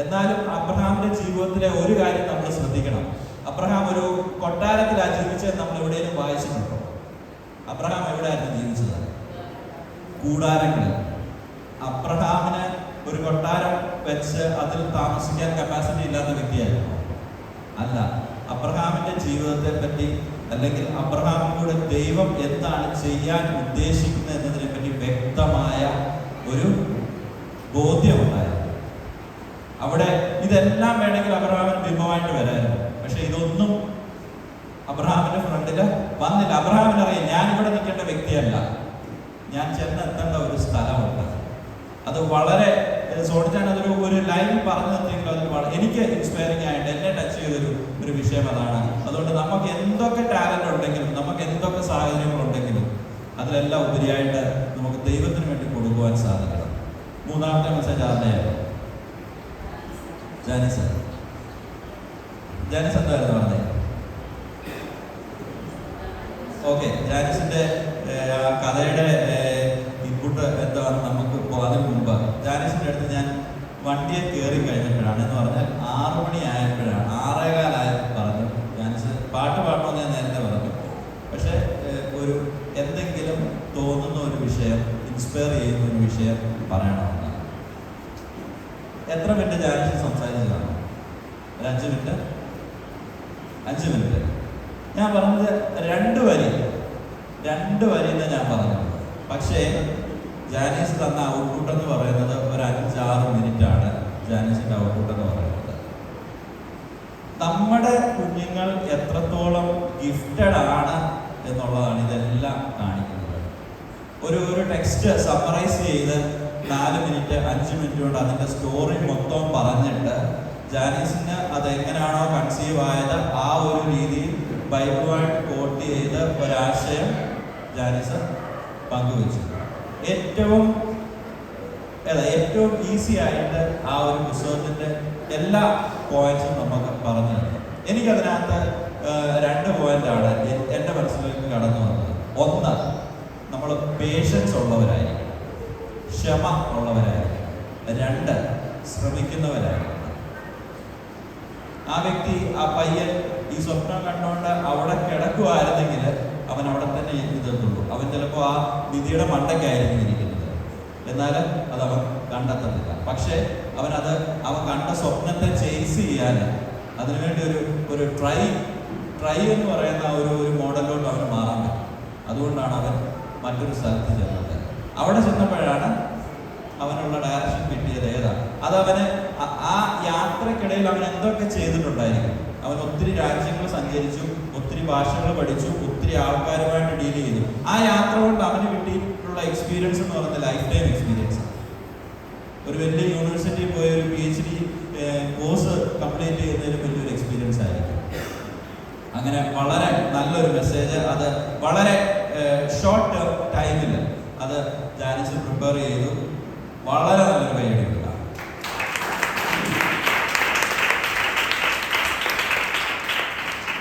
S8: എന്നാലും അബ്രഹാമിന്റെ ജീവിതത്തിലെ ഒരു കാര്യം നമ്മൾ ശ്രദ്ധിക്കണം. അബ്രഹാം ഒരു കൊട്ടാരത്തിലാണ് ജീവിച്ചത്. നമ്മൾ എവിടെയും വായിച്ചിട്ടുണ്ടോ? അബ്രഹാം എവിടെയായിരുന്നു ജീവിച്ചത്? കൂടാരങ്ങളിൽ. അബ്രഹാമിന് ഒരു കൊട്ടാരം വെച്ച് അതിൽ താമസിക്കാൻ കപ്പാസിറ്റി ഇല്ലാത്ത വ്യക്തിയായിരുന്നു? അല്ല. അബ്രഹാമിന്റെ ജീവിതത്തെ പറ്റി, അല്ലെങ്കിൽ അബ്രഹാമിലൂടെ ദൈവം എന്താണ് ചെയ്യാൻ ഉദ്ദേശിക്കുന്നത് എന്നതിനെ പറ്റി വ്യക്തമായ ഒരു ബോധ്യമുണ്ടായിരുന്നു. അവിടെ ഇതെല്ലാം വേണമെങ്കിൽ അബ്രഹാമിന് ബിംബമായിട്ട് വരായിരുന്നു. പക്ഷെ ഇതൊന്നും അബ്രഹാമിന്റെ ഫ്രണ്ടില് വന്നില്ല. അബ്രഹാമിനറിയാം ഞാനിവിടെ നിൽക്കേണ്ട വ്യക്തിയല്ല, ഞാൻ ചെന്നെത്തേണ്ട ഒരു സ്ഥലമുണ്ട്. അത് വളരെ സോണിച്ചാൻ ഒരു ലൈൻ പറഞ്ഞു നിർത്തിയെങ്കിലും അതിൽ എനിക്ക് ഇൻസ്പയറിംഗ് ആയിട്ട് എന്നെ ടച്ച് ചെയ്തൊരു വിഷയം അതാണ്. അതുകൊണ്ട് നമുക്ക് എന്തൊക്കെ ടാലന്റ് ഉണ്ടെങ്കിലും, നമുക്ക് എന്തൊക്കെ സാഹചര്യങ്ങളുണ്ടെങ്കിലും, അതിലെല്ലാം ഉപരിയായിട്ട് നമുക്ക് ദൈവത്തിന് വേണ്ടി കൊടുക്കുവാൻ സാധിക്കണം. മൂന്നാമത്തെ മെസ്സേജ് ആരുടെയായിരുന്നു? ജാനിസ് എന്തായിരുന്നു പറഞ്ഞത്? ഓക്കെ, ജാനിസിന്റെ കഥയുടെ ഇൻപുട്ട് എന്താണ് നമുക്ക് അതിന് മുമ്പ് ജാനിസിന്റെ അടുത്ത് ഞാൻ വണ്ടിയെ കയറി കഴിഞ്ഞപ്പോഴാണ്, എന്ന് പറഞ്ഞാൽ 6 മണി ആയപ്പോഴാണ്, 6:15 പറഞ്ഞു ജാനിസ് പാട്ട് പാടണമെന്ന് ഞാൻ നേരത്തെ പറഞ്ഞു. പക്ഷെ ഒരു എന്തെങ്കിലും തോന്നുന്ന ഒരു വിഷയം, ഇൻസ്പയർ ചെയ്യുന്ന ഒരു വിഷയം പറയണമെന്ന്. എത്ര മിനിറ്റ് ജാനിസ് സംസാരിച്ചതാണ്? ഒരു 5 മിനിറ്റ്. 5 മിനിറ്റ്. ഞാൻ പറഞ്ഞത് 2 വരി എന്ന് ഞാൻ പറഞ്ഞു. പക്ഷേ ജാനീസ് തന്ന ഔട്ട്പുട്ട് എന്ന് പറയുന്നത് ഒരു 5-6 മിനിറ്റാണ്. ഗിഫ്റ്റഡ് ആണ് എന്നുള്ളതാണ് ഇതെല്ലാം കാണിക്കുന്നത്. ഒരു ടെക്സ്റ്റ് സമ്മറൈസ് ചെയ്ത് 4 മിനിറ്റ് 5 മിനിറ്റ് കൊണ്ട് അതിൻ്റെ സ്റ്റോറി മൊത്തം പറഞ്ഞിട്ട് ജാനീസിന് അത് എങ്ങനെയാണോ കൺസീവ് ആയത് ആ ഒരു രീതിയിൽ ബൈബിളുമായിട്ട് കോട്ട് ചെയ്ത് ഒരാശയം ജാനീസ് പങ്കുവച്ചു. ഏറ്റവും ഈസി ആയിട്ട് ആ ഒരു പുസ്തകത്തിൻ്റെ എല്ലാ പോയിന്റ്സും നമുക്ക് പറഞ്ഞു തന്നു. എനിക്കതിനകത്ത് 2 പോയിന്റാണ് എൻ്റെ മനസ്സിലേക്ക് കടന്നു വന്നത്. ഒന്ന്, നമ്മൾ പേഷ്യൻസ് ഉള്ളവരായിരിക്കണം, ക്ഷമ ഉള്ളവരായിരിക്കണം. 2, ശ്രമിക്കുന്നവരായിരിക്കണം. ആ വ്യക്തി, ആ പയ്യൻ ഈ സ്വപ്നം കണ്ടുകൊണ്ട് അവിടെ കിടക്കുമായിരുന്നെങ്കിൽ അവൻ അവിടെ തന്നെ ഇരുത്തുള്ളൂ. അവൻ ചിലപ്പോൾ ആ നിധിയുടെ മണ്ടയ്ക്കായിരിക്കും ഇരിക്കുന്നത്, എന്നാൽ അത് അവൻ കണ്ടെത്തുന്നില്ല. പക്ഷേ അവൻ കണ്ട സ്വപ്നത്തെ ചേസ് ചെയ്യാൻ അതിനുവേണ്ടി ഒരു ട്രൈ എന്ന് പറയുന്ന ഒരു മോഡലിലോട്ട് അവന് മാറാൻ പറ്റും. അതുകൊണ്ടാണ് അവൻ മറ്റൊരു സ്ഥലത്ത് ചെന്നത്. അവിടെ ചെന്നപ്പോഴാണ് അവനുള്ള ഡയറക്ഷൻ കിട്ടിയത് ഏതാണ്. അതവന് ആ യാത്രക്കിടയിൽ അവൻ എന്തൊക്കെ ചെയ്തിട്ടുണ്ടായിരിക്കും. അവൻ ഒത്തിരി രാജ്യങ്ങൾ സഞ്ചരിച്ചു, ഒത്തിരി ഭാഷകൾ പഠിച്ചു, ഒത്തിരി ആൾക്കാരുമായിട്ട് ഡീൽ ചെയ്തു. ആ യാത്ര കൊണ്ട് അവന് കിട്ടിയിട്ടുള്ള എക്സ്പീരിയൻസ് എന്ന് പറയുന്നത് ലൈഫ് ടൈം എക്സ്പീരിയൻസ്. ഒരു വലിയ യൂണിവേഴ്സിറ്റിയിൽ പോയ ഒരു PhD കോഴ്സ് കംപ്ലീറ്റ് ചെയ്യുന്നതിന് വലിയൊരു എക്സ്പീരിയൻസ് ആയിരിക്കും. അങ്ങനെ വളരെ നല്ലൊരു മെസ്സേജ്, അത് വളരെ ഷോർട്ട് ടൈമിൽ അത് ജാനീസ് പ്രിപ്പയർ ചെയ്തു. വളരെ നല്ലൊരു കൈയടിക്കുക.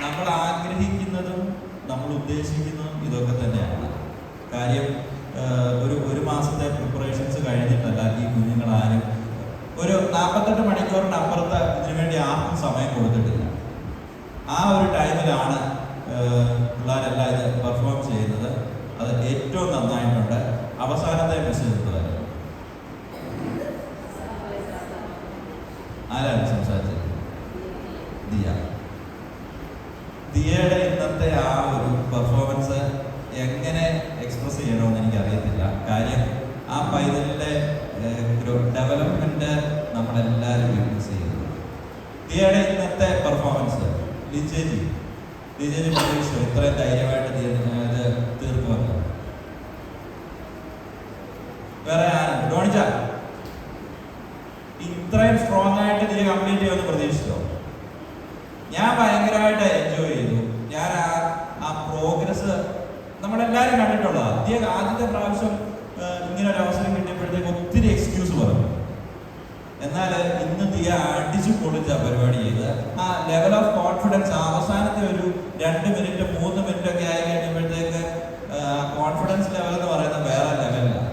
S8: നമ്മൾ ആഗ്രഹിക്കുന്നതും നമ്മൾ ഉദ്ദേശിക്കുന്നതും ഇതൊക്കെ തന്നെയാണ്. കാര്യം ഒരു മാസത്തെ പ്രിപ്പറേഷൻസ് കഴിഞ്ഞിട്ടല്ല ഈ കുഞ്ഞുങ്ങളാരും ഒരു 48 മണിക്കൂറിനപ്പുറത്ത് ഇതിനു വേണ്ടി ആർക്കും സമയം കൊടുത്തിട്ടില്ല. ആ ഒരു ടൈമിലാണ് പിള്ളേരെല്ലാം ഇത് പെർഫോം ചെയ്യുന്നത്. അത് ഏറ്റവും നന്നായിട്ടുണ്ട്. അവസാനത്തെ മെസ്സേജ് എത്തുമായിരുന്നു. ആരാണ് സംസാരിച്ചത്? ദിയയുടെ ഇന്നത്തെ ആ ഒരു പെർഫോമൻസ് എങ്ങനെ എക്സ്പ്രസ് ചെയ്യണമെന്ന് എനിക്കറിയത്തില്ല. കാര്യം ആ പൈതലിൻ്റെ ഡെവലപ്മെന്റ് നമ്മളെല്ലാവരും വിറ്റ്നസ് ചെയ്യുന്നു. ദിയയുടെ ഇന്നത്തെ പെർഫോമൻസ് ലിജേജി പ്രതീക്ഷിച്ചു ഇത്രയും ധൈര്യമായിട്ട് ഇത് തീർത്തു വന്നു. വേറെ ആരും ഡോണിച്ച ഇത്രയും സ്ട്രോങ് ആയിട്ട് ദിയ കംപ്ലീറ്റ് ചെയ്യുമെന്ന് പ്രതീക്ഷിച്ചോ? ഞാൻ ഭയങ്കരമായിട്ട് എൻജോയ് ചെയ്തു. ഞാൻ ആ പ്രോഗ്രസ് നമ്മളെല്ലാവരും കണ്ടിട്ടുള്ളതാണ്. ആദ്യത്തെ പ്രാവശ്യം ഇങ്ങനെ ഒരു അവസരം കിട്ടിയപ്പോഴത്തേക്ക് ഒത്തിരി എക്സ്ക്യൂസ് പറഞ്ഞു. എന്നാൽ ഇന്ന് ദിയ അടിച്ചു പൊളിച്ച പരിപാടി ചെയ്ത് ആ ലെവൽ ഓഫ് കോൺഫിഡൻസ് അവസാനത്തെ ഒരു 2 മിനിറ്റ് 3 മിനിറ്റ് ഒക്കെ ആയി കഴിഞ്ഞപ്പോഴത്തേക്ക് കോൺഫിഡൻസ് ലെവൽ എന്ന് പറയുന്നത് വേറെ ലെവലിലാണ്.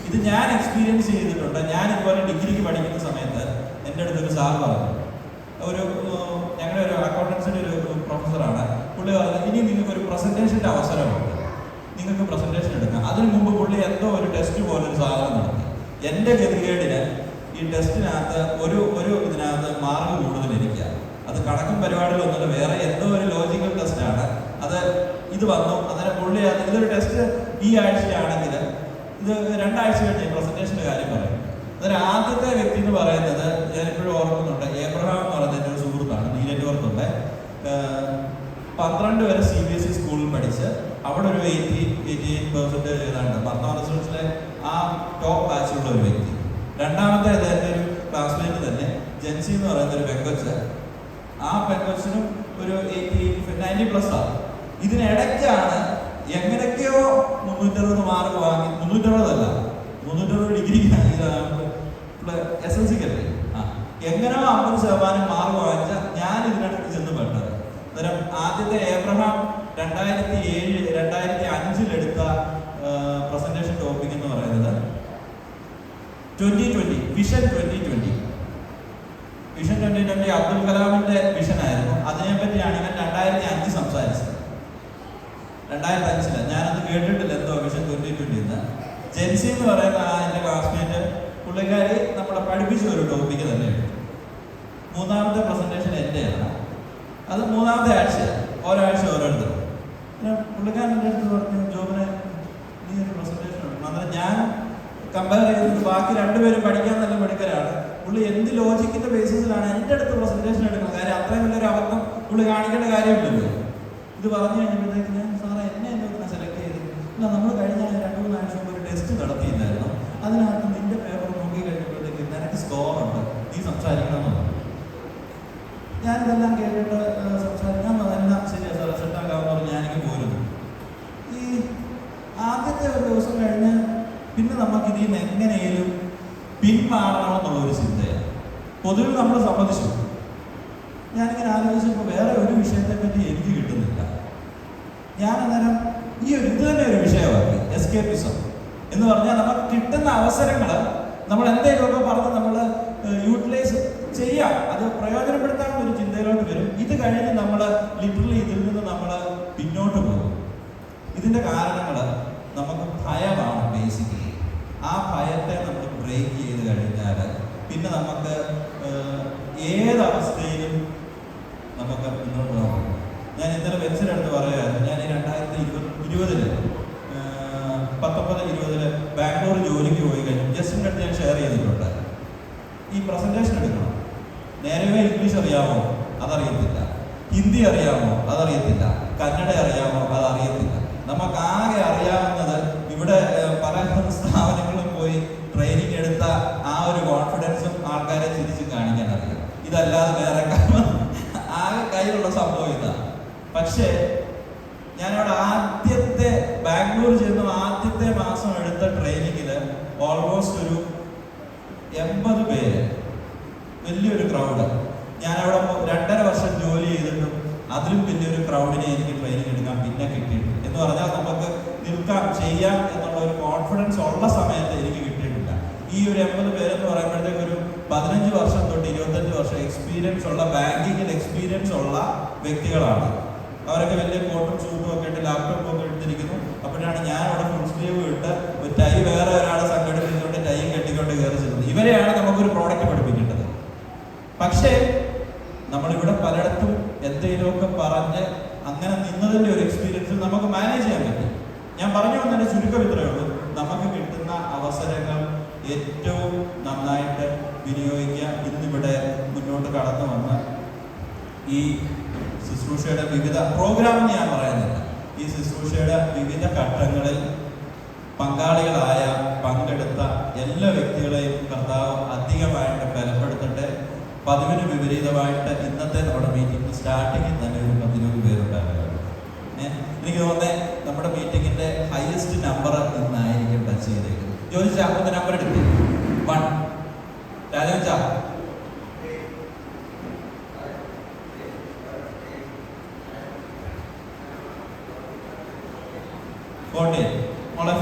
S8: ഇത് ഞാൻ എക്സ്പീരിയൻസ് ചെയ്തിട്ടുണ്ട്. ഞാൻ ഇതുപോലെ ഡിഗ്രിക്ക് പഠിക്കുന്ന സമയത്ത് എൻ്റെ അടുത്തൊരു സാർ പറഞ്ഞു, ഞങ്ങളുടെ ഒരു അക്കൗണ്ടൻസിൻ്റെ ഒരു പ്രൊഫസറാണ്. പുള്ളി പറഞ്ഞത് ഇനി നിങ്ങൾക്ക് ഒരു പ്രസൻറ്റേഷൻ്റെ അവസരമുണ്ട്, നിങ്ങൾക്ക് പ്രസൻറ്റേഷൻ എടുക്കാം. അതിനു മുമ്പ് പുള്ളി എന്തോ ഒരു ടെസ്റ്റ് പോലെ ഒരു സാധനം നടത്തി. എൻ്റെ ഗതികേടിന് ഈ ടെസ്റ്റിനകത്ത് ഒരു ഇതിനകത്ത് മാർക്ക് കൂടുതലിരിക്കുക. അത് കണക്കും പരിപാടികളൊന്നുമില്ല, വേറെ എന്തോ ഒരു ലോജിക്കൽ ടെസ്റ്റാണ്. ഇത് വന്നു. അന്നേരം പുള്ളി ഇതൊരു ടെസ്റ്റ് ഈ ആഴ്ചയാണെങ്കിൽ ഇത് 2 ആഴ്ച കഴിഞ്ഞ് പ്രസൻറ്റേഷൻ്റെ കാര്യം പറയും. അന്നേരം ആദ്യത്തെ വ്യക്തി എന്ന് പറയുന്നത് ഞാനിപ്പോഴും ഓർക്കുന്നുണ്ട്, ഏബ്രഹാം എന്ന് പറയുന്ന എൻ്റെ ഒരു സുഹൃത്താണ്, നീലറ്റുപുറത്തുണ്ട്. 12 വരെ CBSE സ്കൂളിൽ പഠിച്ച് അവിടെ ഒരു 88% ഏതാണ്ട് മർത്തോണസിലെ ആ ടോപ്പ് ബാച്ചിലുള്ള ഒരു വ്യക്തി. രണ്ടാമത്തെ എൻ്റെ ഒരു ക്ലാസ്മേറ്റ് തന്നെ ജെൻസി എന്ന് പറയുന്ന ഒരു പെങ്കൊച്ച്. ആ പെങ്കൊച്ചിനും ഒരു 90+ ആണ്. ഇതിനിടയ്ക്കാണ് എങ്ങനെയൊക്കെയോ 360 മാർക്ക് വാങ്ങി, 360 ഡിഗ്രി SLCക്കല്ലേ, എങ്ങനെയോ 50% മാർക്ക് വാങ്ങിച്ച ഞാൻ ഇതിനടുത്ത് ചെന്ന് പെട്ടത്. അന്നേരം ആദ്യത്തെ ഏബ്രഹാം 2007-2005 എടുത്ത പ്രസന്റേഷൻ ടോപ്പിക് എന്ന് പറയുന്നത് 2020 വിഷൻ 2020 അബ്ദുൽ കലാമിന്റെ വിഷൻ ആയിരുന്നു. അതിനെപ്പറ്റിയാണ് ഇവൻ 2005 സംസാരിച്ചത്. 2005 ഞാനത് കേട്ടിട്ടില്ല എന്തോ വിഷൻ 2020 എന്ന്. ജെൻസി എന്ന് പറയുന്ന എൻ്റെ ക്ലാസ്മേറ്റ് പുള്ളിക്കാരി നമ്മളെ പഠിപ്പിച്ച ഒരു ടോപ്പിക്ക് തന്നെ എടുത്തു. 3ാമത്തെ പ്രസന്റേഷൻ എൻ്റെയാണ്. അത് 3ാമത്തെ ആഴ്ചയാണ്, ഒരാഴ്ച ഓരോരുത്തർ. പുള്ളിക്കാരൻ്റെ അടുത്ത് പറഞ്ഞു, ജോബിനെ നീ ഒരു പ്രസന്റേഷൻ എടുക്കണം. അന്നേരം ഞാൻ കമ്പയർ ചെയ്തത് ബാക്കി 2 പേരും പഠിക്കാൻ നല്ല മിടുക്കരാണ്. പുള്ളി എന്ത് ലോജിക്കിന്റെ ബേസിസിലാണ് എൻ്റെ അടുത്ത് പ്രസന്റേഷൻ എടുക്കുന്നത്? കാര്യം അത്രയും വലിയൊരു അബദ്ധം പുള്ളി കാണിക്കേണ്ട കാര്യമില്ലല്ലോ. ഇത് പറഞ്ഞു കഴിഞ്ഞപ്പോഴത്തേക്ക് ഞാൻ സാറേ എന്നെ എന്തൊക്കെ സെലക്ട് ചെയ്തു? ഇല്ല, നമ്മൾ കഴിഞ്ഞ 2-3 ആഴ്ച മുമ്പ് ഒരു ടെസ്റ്റ് നടത്തിയില്ലായിരുന്നു, അതിനകത്ത് നിന്റെ പേപ്പർ നോക്കി കഴിഞ്ഞപ്പോഴത്തേക്ക് നിനക്ക് സ്കോറുണ്ട്, നീ സംസാരിക്കണമെന്ന് പറഞ്ഞു. ഞാനിതെല്ലാം കേട്ടിട്ട് സംസാരിക്കാൻ എല്ലാം ശരിയാ സാറേ സെറ്റാക്കാമെന്ന് പറഞ്ഞ് ഞാനെനിക്ക് പോരുന്നു. ഈ ആദ്യത്തെ ഒരു ദിവസം കഴിഞ്ഞ് പിന്നെ നമുക്കിതിൽ എങ്ങനെയും പിന്മാറണമെന്നുള്ളൊരു ചിന്തയാണ് പൊതുവിൽ നമ്മൾ സമ്മതിച്ചു. ഞാനിങ്ങനെ ആലോചിച്ചപ്പോൾ വേറെ ഒരു വിഷയത്തെ പറ്റി എനിക്ക് കിട്ടുന്നില്ല. ഞാൻ അന്നേരം ഇത് തന്നെ ഒരു വിഷയമാക്കി, എസ്കേപ്പിസം എന്ന് പറഞ്ഞാൽ നമുക്ക് കിട്ടുന്ന അവസരങ്ങൾ നമ്മൾ എന്തെങ്കിലുമൊക്കെ പറഞ്ഞ് നമ്മൾ യൂട്ടിലൈസ് ചെയ്യാം, അത് പ്രയോജനപ്പെടുത്താവുന്ന ഒരു ചിന്തയിലോട്ട് വരും. ഇത് കഴിഞ്ഞ് നമ്മൾ ലിറ്ററലി ഇതിൽ നിന്ന് നമ്മൾ പിന്നോട്ട് പോകും. ഇതിൻ്റെ കാരണങ്ങൾ നമുക്ക് ഭയമാണ് ബേസിക്കലി. ആ ഭയത്തെ നമ്മൾ ബ്രേക്ക് ചെയ്ത് കഴിഞ്ഞാൽ പിന്നെ നമുക്ക് ഏതവസ്ഥയിലും നമുക്ക് മുന്നോട്ട് പോകാൻ. ഞാൻ ഇന്നലെ വെച്ചിനടുത്ത് പറയുമായിരുന്നു, ഞാൻ ഈ 2020 19-20 ബാംഗ്ലൂർ ജോലിക്ക് പോയി കഴിഞ്ഞു. ജസ്റ്റിൻ്റെ അടുത്ത് ഞാൻ ഷെയർ ചെയ്തിട്ടുണ്ട്, ഈ പ്രസൻറ്റേഷൻ എടുക്കണം, നേരമേ ഇംഗ്ലീഷ് അറിയാമോ അതറിയത്തില്ല, ഹിന്ദി അറിയാമോ അതറിയത്തില്ല, കന്നഡ അറിയാമോ അതറിയത്തില്ല. നമുക്കാകെ അറിയാവുന്നത് ഇവിടെ പല സ്ഥാപനങ്ങളും പോയി ട്രെയിനിങ് എടുത്ത ആ ഒരു കോൺഫിഡൻസും ആൾക്കാരെ ചിരിച്ച് കാണിക്കാൻ അറിയാം. ഇതല്ലാതെ വേറെ ആകെ കയ്യിലുള്ള സംഭവം ഇതാണ്. പക്ഷേ ഞാനവിടെ ആദ്യത്തെ ബാംഗ്ലൂർ ചെന്നു ആദ്യത്തെ മാസം എടുത്ത ട്രെയിനിങ്ങിൽ ഓൾമോസ്റ്റ് ഒരു 80 പേര്, വലിയൊരു ക്രൗഡ്. ഞാനവിടെ 2.5 വർഷം ജോലി ചെയ്തിട്ടും അതിലും വലിയൊരു ക്രൗഡിനെ എനിക്ക് ട്രെയിനിങ് എടുക്കാൻ പിന്നെ കിട്ടിയിട്ടുണ്ട്. എന്ന് പറഞ്ഞാൽ നമുക്ക് നിൽക്കാം, ചെയ്യാം എന്നുള്ള ഒരു കോൺഫിഡൻസ് ഉള്ള സമയത്ത് എനിക്ക് കിട്ടിയിട്ടില്ല. ഈ ഒരു 80 പേരെന്ന് പറയുമ്പോഴത്തേക്ക് ഒരു 15 വർഷം തൊട്ട് 25 വർഷം എക്സ്പീരിയൻസ് ഉള്ള, ബാങ്കിങ്ങിൽ എക്സ്പീരിയൻസ് ഉള്ള വ്യക്തികളാണ്. അവരൊക്കെ വലിയ കോട്ടും സൂട്ടും ഒക്കെ ഇട്ട് ലാപ്ടോപ്പും ഒക്കെ എടുത്തിരിക്കുന്നു. അപ്പോഴാണ് ഞാൻ അവിടെ ഫുൾ സ്ലീവ് ഇട്ട് ഒരു ടൈ വേറെ ഒരാളെ സംഘടിപ്പിച്ചുകൊണ്ട് ടൈയും കെട്ടിക്കൊണ്ട് കയറി ചെല്ലുന്നത്. ഇവരെയാണ് നമുക്കൊരു പ്രോഡക്റ്റ് പഠിപ്പിക്കേണ്ടത്. പക്ഷേ നമ്മളിവിടെ പലയിടത്തും എന്തെങ്കിലുമൊക്കെ പറഞ്ഞ് അങ്ങനെ നിന്നതിൻ്റെ ഒരു എക്സ്പീരിയൻസിൽ നമുക്ക് മാനേജ് ചെയ്യാൻ പറ്റും. ഞാൻ പറഞ്ഞു വന്നതിൻ്റെ ചുരുക്കം ഇത്രയേ ഉള്ളൂ. നമുക്ക് കിട്ടുന്ന അവസരങ്ങൾ ഏറ്റവും നന്നായിട്ട് വിനിയോഗിക്കുക. ഇന്നിവിടെ മുന്നോട്ട് കടന്നു വന്ന് ഈ ശുശ്രൂഷയുടെ വിവിധ പ്രോഗ്രാമെന്ന് ഞാൻ പറയുന്നില്ല, ഈ ശുശ്രൂഷയുടെ വിവിധ ഘട്ടങ്ങളിൽ പങ്കാളികളായ പങ്കെടുത്ത എല്ലാ വ്യക്തികളെയും കർത്താവ് അധികമായിട്ട് ബലപ്പെടുത്തട്ടെ. പതിവിന് വിപരീതമായിട്ട് ഇന്നത്തെ നമ്മുടെ മീറ്റിംഗ് സ്റ്റാർട്ടിങ്ങിൽ തന്നെ ഒരു 10-20 പേരുണ്ടായിരുന്നു. എനിക്ക് തോന്നുന്നത് നമ്മുടെ മീറ്റിങ്ങിന്റെ ഹയസ്റ്റ് നമ്പർ ഇന്നായിരിക്കും ടച്ച് ചെയ്തേക്കുന്നത്. ചോദിച്ചാൽ ഒന്ന് നമ്പർ എടുത്ത് 1 രാജവച്ചാ 40,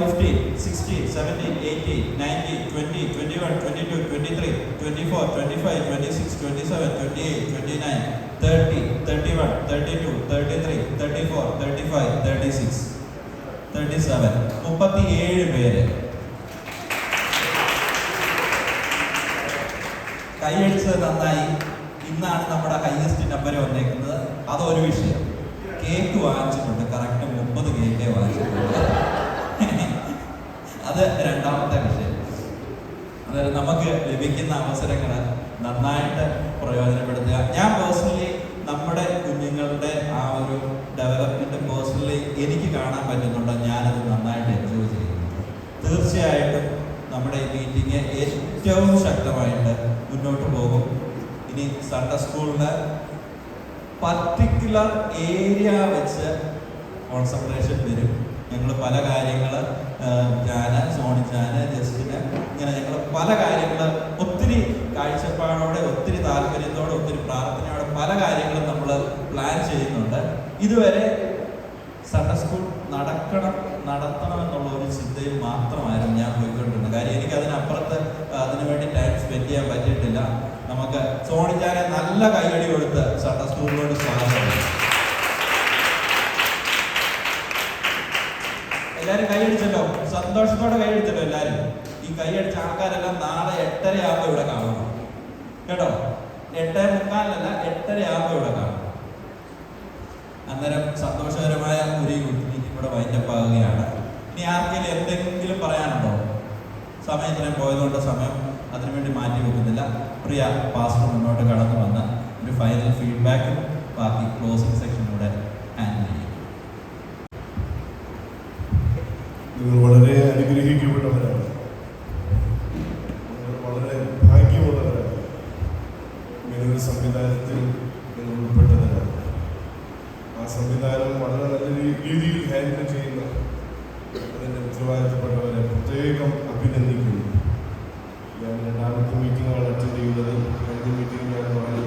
S8: 15, 16, 17, 18, 19, 20, 21, 22, 23, 24, 25, 26, 27, 28, 29, 30, 31, 32, 33, 34, 35, 36, 37, 37 പേര്. കൈയടിച്ചത് നന്നായി. ഇന്നാണ് നമ്മുടെ ഹയസ്റ്റ് നമ്പർ വന്നേക്കുന്നത്. അതൊരു വിഷയം. കേക്ക് വാങ്ങിച്ചിട്ടുണ്ട്, കറക്റ്റ് 30 കേക്കേ വാങ്ങിച്ചിട്ടുണ്ട്. അത് രണ്ടാമത്തെ വിഷയം. അതായത് നമുക്ക് ലഭിക്കുന്ന അവസരങ്ങൾ നന്നായിട്ട് പ്രയോജനപ്പെടുത്തുക. ഞാൻ പേഴ്സണലി നമ്മുടെ കുഞ്ഞുങ്ങളുടെ ആ ഒരു ഡെവലപ്മെന്റ് പേഴ്സണലി എനിക്ക് കാണാൻ പറ്റുന്നുണ്ട്. ഞാനത് നന്നായിട്ട് എൻജോയ് ചെയ്യുന്നു. തീർച്ചയായിട്ടും നമ്മുടെ ഈ മീറ്റിംഗ് ഏറ്റവും ശക്തമായിട്ട് മുന്നോട്ട് പോകും. ഇനി സൺഡേ സ്കൂളിന് പർട്ടിക്കുലർ ഏരിയ വെച്ച് കോൺസെൻട്രേഷൻ വരും. ഞങ്ങൾ പല കാര്യങ്ങൾ, ഞാൻ സോണിച്ചാന് ജസ്റ്റിന് ഇങ്ങനെ ഞങ്ങൾ പല കാര്യങ്ങൾ ഒത്തിരി കാഴ്ചപ്പാടോടെ, ഒത്തിരി താല്പര്യത്തോടെ, ഒത്തിരി പ്രാർത്ഥനയോടെ പല കാര്യങ്ങളും നമ്മൾ പ്ലാൻ ചെയ്യുന്നുണ്ട്. ഇതുവരെ സൺഡേ സ്കൂൾ നടത്തണം എന്നുള്ള ഒരു ചിന്തയിൽ മാത്രമായിരുന്നു ഞാൻ പോയിക്കൊണ്ടിരുന്നത്. കാര്യം എനിക്ക് അതിനപ്പുറത്ത് അതിനുവേണ്ടി ടൈം സ്പെൻഡ് ചെയ്യാൻ പറ്റിയിട്ടില്ല. നമുക്ക് സോണിച്ചാനെ നല്ല കൈയടി കൊടുത്ത് സൺഡേ സ്കൂളിലോട്ട് സ്വാഗതം. എല്ലാവരും കൈയടിച്ചല്ലോ, സന്തോഷത്തോടെ കൈയടിച്ചല്ലോ എല്ലാവരും. ഈ കൈയടിച്ച ആൾക്കാരെല്ലാം നാളെ 8:30 ഇവിടെ കാണണം കേട്ടോ. 8:45 8:30 ഇവിടെ കാണണം. അന്നേരം സന്തോഷകരമായ ഒരു മീറ്റിംഗ് ഇവിടെ വൈൻഡപ്പ് ആവുകയാണ്. ഇനി ആർക്കെങ്കിലും എന്തെങ്കിലും പറയാനുണ്ടോ? സമയത്തിനും പോയതുകൊണ്ട് സമയം അതിനുവേണ്ടി മാറ്റി വെക്കുന്നില്ല. പ്രിയ പാസ്റ്റർ മുന്നോട്ട് കടന്നു വന്ന ഒരു ഫൈനൽ ഫീഡ്ബാക്കും ബാക്കി ക്ലോസിംഗ് സെക്ഷനിലൂടെ ഹാൻഡിൽ ചെയ്യും.
S9: നിങ്ങൾ വളരെ അനുഗ്രഹിക്കപ്പെട്ടവരാണ്. നിങ്ങൾ വളരെ ഭാഗ്യമുള്ളവരാണ്. ഇങ്ങനൊരു സംവിധാനത്തിൽ നിങ്ങൾ ഉൾപ്പെട്ടവരാണ്. ആ സംവിധാനം വളരെ നല്ല രീതിയിൽ ഹാൻഡിൽ ചെയ്യുന്ന അതിൻ്റെ ഉത്തരവാദിത്തപ്പെട്ടവരെ പ്രത്യേകം അഭിനന്ദിക്കുന്നു. ഞാൻ രണ്ടാമത്തെ മീറ്റിങ്ങാണ് അറ്റൻഡ് ചെയ്യുന്നത്. രണ്ട് മീറ്റിംഗ് ഞാൻ പറഞ്ഞു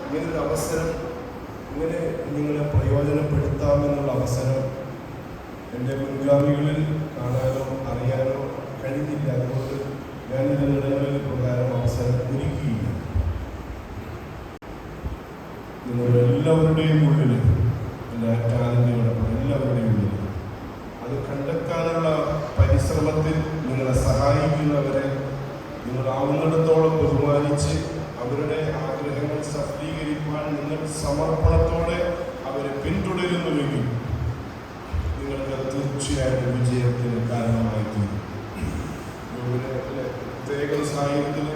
S9: ഇങ്ങനൊരു അവസരം, ഇങ്ങനെ നിങ്ങളെ പ്രയോജനപ്പെടുത്താമെന്നുള്ള അവസരം എൻ്റെ മുൻഗാമികളിൽ കാണാനോ അറിയാനോ കഴിഞ്ഞില്ല. അതുകൊണ്ട് ഞാൻ ഇതിനിടങ്ങളിൽ പ്രകാരം അവസരം ഒരുക്കിയില്ല. നിങ്ങളുടെ എല്ലാവരുടെയും ഉള്ളിൽ എൻ്റെ ടാലൻറ്റുകളൊക്കെ എല്ലാവരുടെയും ഉള്ളിൽ അത് കണ്ടെത്താനുള്ള പരിശ്രമത്തിൽ നിങ്ങളെ സഹായിക്കുന്നവരെ നിങ്ങളാവുന്നിടത്തോളം ബഹുമാനിച്ച് അവരുടെ ആഗ്രഹങ്ങൾ സഫലീകരിക്കുവാൻ നിങ്ങൾ സമർപ്പണത്തോടെ അവരെ പിന്തുടരുന്നുവെങ്കിൽ നിങ്ങൾക്ക് തീർച്ചയായിട്ടും വിജയത്തിന് കാരണമായി തീരും. പ്രത്യേക സാഹചര്യത്തിൽ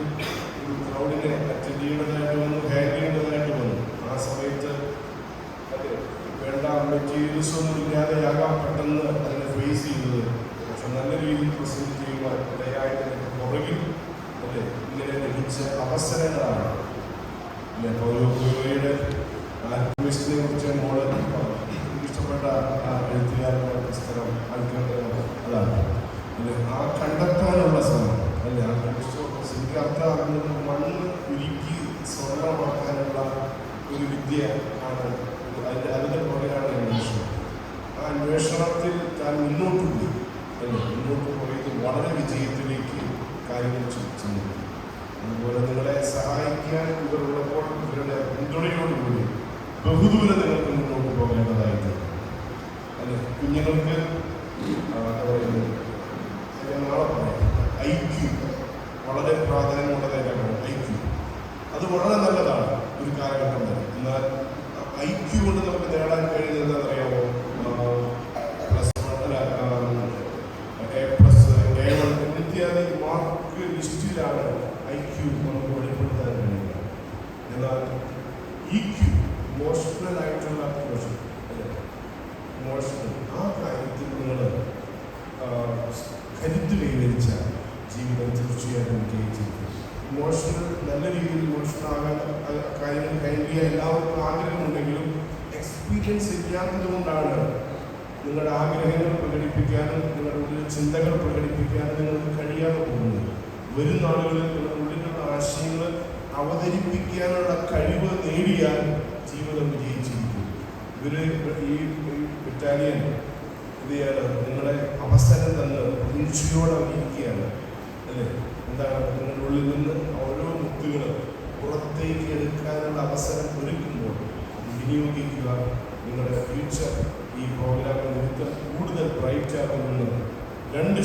S9: ഒരു ക്രൗഡിനെ അറ്റൻഡ് ചെയ്യേണ്ടതായിട്ട് വന്നു, ഹാൻഡിൽ ചെയ്യേണ്ടതായിട്ട് വന്നു. ആ സമയത്ത് അതെ വേണ്ട മെറ്റീരിയൽസ് ഒന്നും ഇല്ലാതെയാകാം പെട്ടെന്ന് അതിനെ ഫേസ് ചെയ്യുന്നത്. പക്ഷെ നല്ല രീതിയിൽ പ്രസന്റ് ചെയ്യുവാൻ ഇടയായതിന് പുറകിൽ അല്ലേ ഇങ്ങനെ ലഭിച്ച അവസരങ്ങളാണ്. അല്ലെ പൗരോയുടെ ആത്മവിശ്വസിനെ കുറിച്ച് മോള് ഇഷ്ടപ്പെട്ട എഴുത്തുകാരുടെ പുസ്തകം അതാണ് അല്ലെ ആ കണ്ടെത്താനുള്ള ശ്രമം അല്ലെ ആ ശരിക്കർത്ഥമാകുന്നത് മണ്ണ് ഉരുക്കി സ്വർണ്ണമാക്കാനുള്ള ഒരു വിദ്യ ആണ്. അതിൻ്റെ പുറകെയാണ് അന്വേഷണം. ആ അന്വേഷണത്തിൽ താൻ മുന്നോട്ട് പോയി അല്ലേ മുന്നോട്ട് പോയത് വളരെ വിജയത്തിലേക്ക് കാര്യങ്ങൾ ചെന്നു. അതുപോലെ നിങ്ങളെ സഹായിക്കാൻ ഇവരുള്ളപ്പോൾ ഇവരുടെ പിന്തുണയോടുകൂടി ബഹുദൂരം നിങ്ങൾക്ക് മുന്നോട്ട് പോകേണ്ടതായിട്ട് അല്ലെ കുഞ്ഞുങ്ങൾക്ക് എന്താ പറയുന്നത് നാളെ പറയാം ഐക്യു വളരെ പ്രാധാന്യമുള്ളതായിട്ടാണ്. ഐക്യു അത് വളരെ നല്ലതാണ് ഒരു കാലഘട്ടം വരെ. എന്നാൽ ഐക്യു കൊണ്ട് നമുക്ക് നേടാൻ കഴിയുന്നത് എന്താണെന്നറിയാമോ? A+, A1 ഇത്യാദി മാർക്ക് ലിസ്റ്റിലാണ് ഐക്യു നമുക്ക് വെളിപ്പെടുത്താൻ കഴിയുക. എന്നാൽ ഇക്യു ഇമോഷണൽ ആയിട്ടുള്ള ഇമോഷൻ ഇമോഷണൽ ആ കാര്യത്തിൽ നിങ്ങൾ കരുത്ത് കൈവരിച്ച ജീവിതം തീർച്ചയായിട്ടും വിജയിച്ചിരിക്കും. ഇമോഷണൽ നല്ല രീതിയിൽ ഇമോഷണൽ ആകാൻ കാര്യങ്ങൾ കഴിയുക എല്ലാവർക്കും ആഗ്രഹമുണ്ടെങ്കിലും എക്സ്പീരിയൻസ് ഇല്ലാത്തത് കൊണ്ടാണ് നിങ്ങളുടെ ആഗ്രഹങ്ങൾ പ്രകടിപ്പിക്കാനും നിങ്ങളുടെ ഉള്ളിൽ ചിന്തകൾ പ്രകടിപ്പിക്കാനും നിങ്ങൾക്ക് കഴിയാതെ പോകുന്നത്. വരും നാളുകളിൽ നിങ്ങളുടെ ഉള്ളിലുള്ള ആശയങ്ങൾ അവതരിപ്പിക്കാനുള്ള കഴിവ് നേടിയാൽ ജീവിതം വിജയിച്ചിരിക്കും. ഈ ബറ്റാലിയൻ ഇതാണ് നിങ്ങളെ അവസരം തന്ന് പ്രതീക്ഷയോടെ ഇരിക്കുകയാണ് അല്ലേ. എന്താണ് നിങ്ങളുടെ ഉള്ളിൽ നിന്ന് ഓരോ മുത്തുകൾ പുറത്തേക്ക് എടുക്കാനുള്ള അവസരം ഒരുക്കുമ്പോൾ അത് വിനിയോഗിക്കുക. നിങ്ങളുടെ ഫ്യൂച്ചർ ഈ പ്രോഗ്രാമിൽ നിമിത്തം കൂടുതൽ ബ്രൈറ്റ് ആകുമെന്ന് രണ്ട്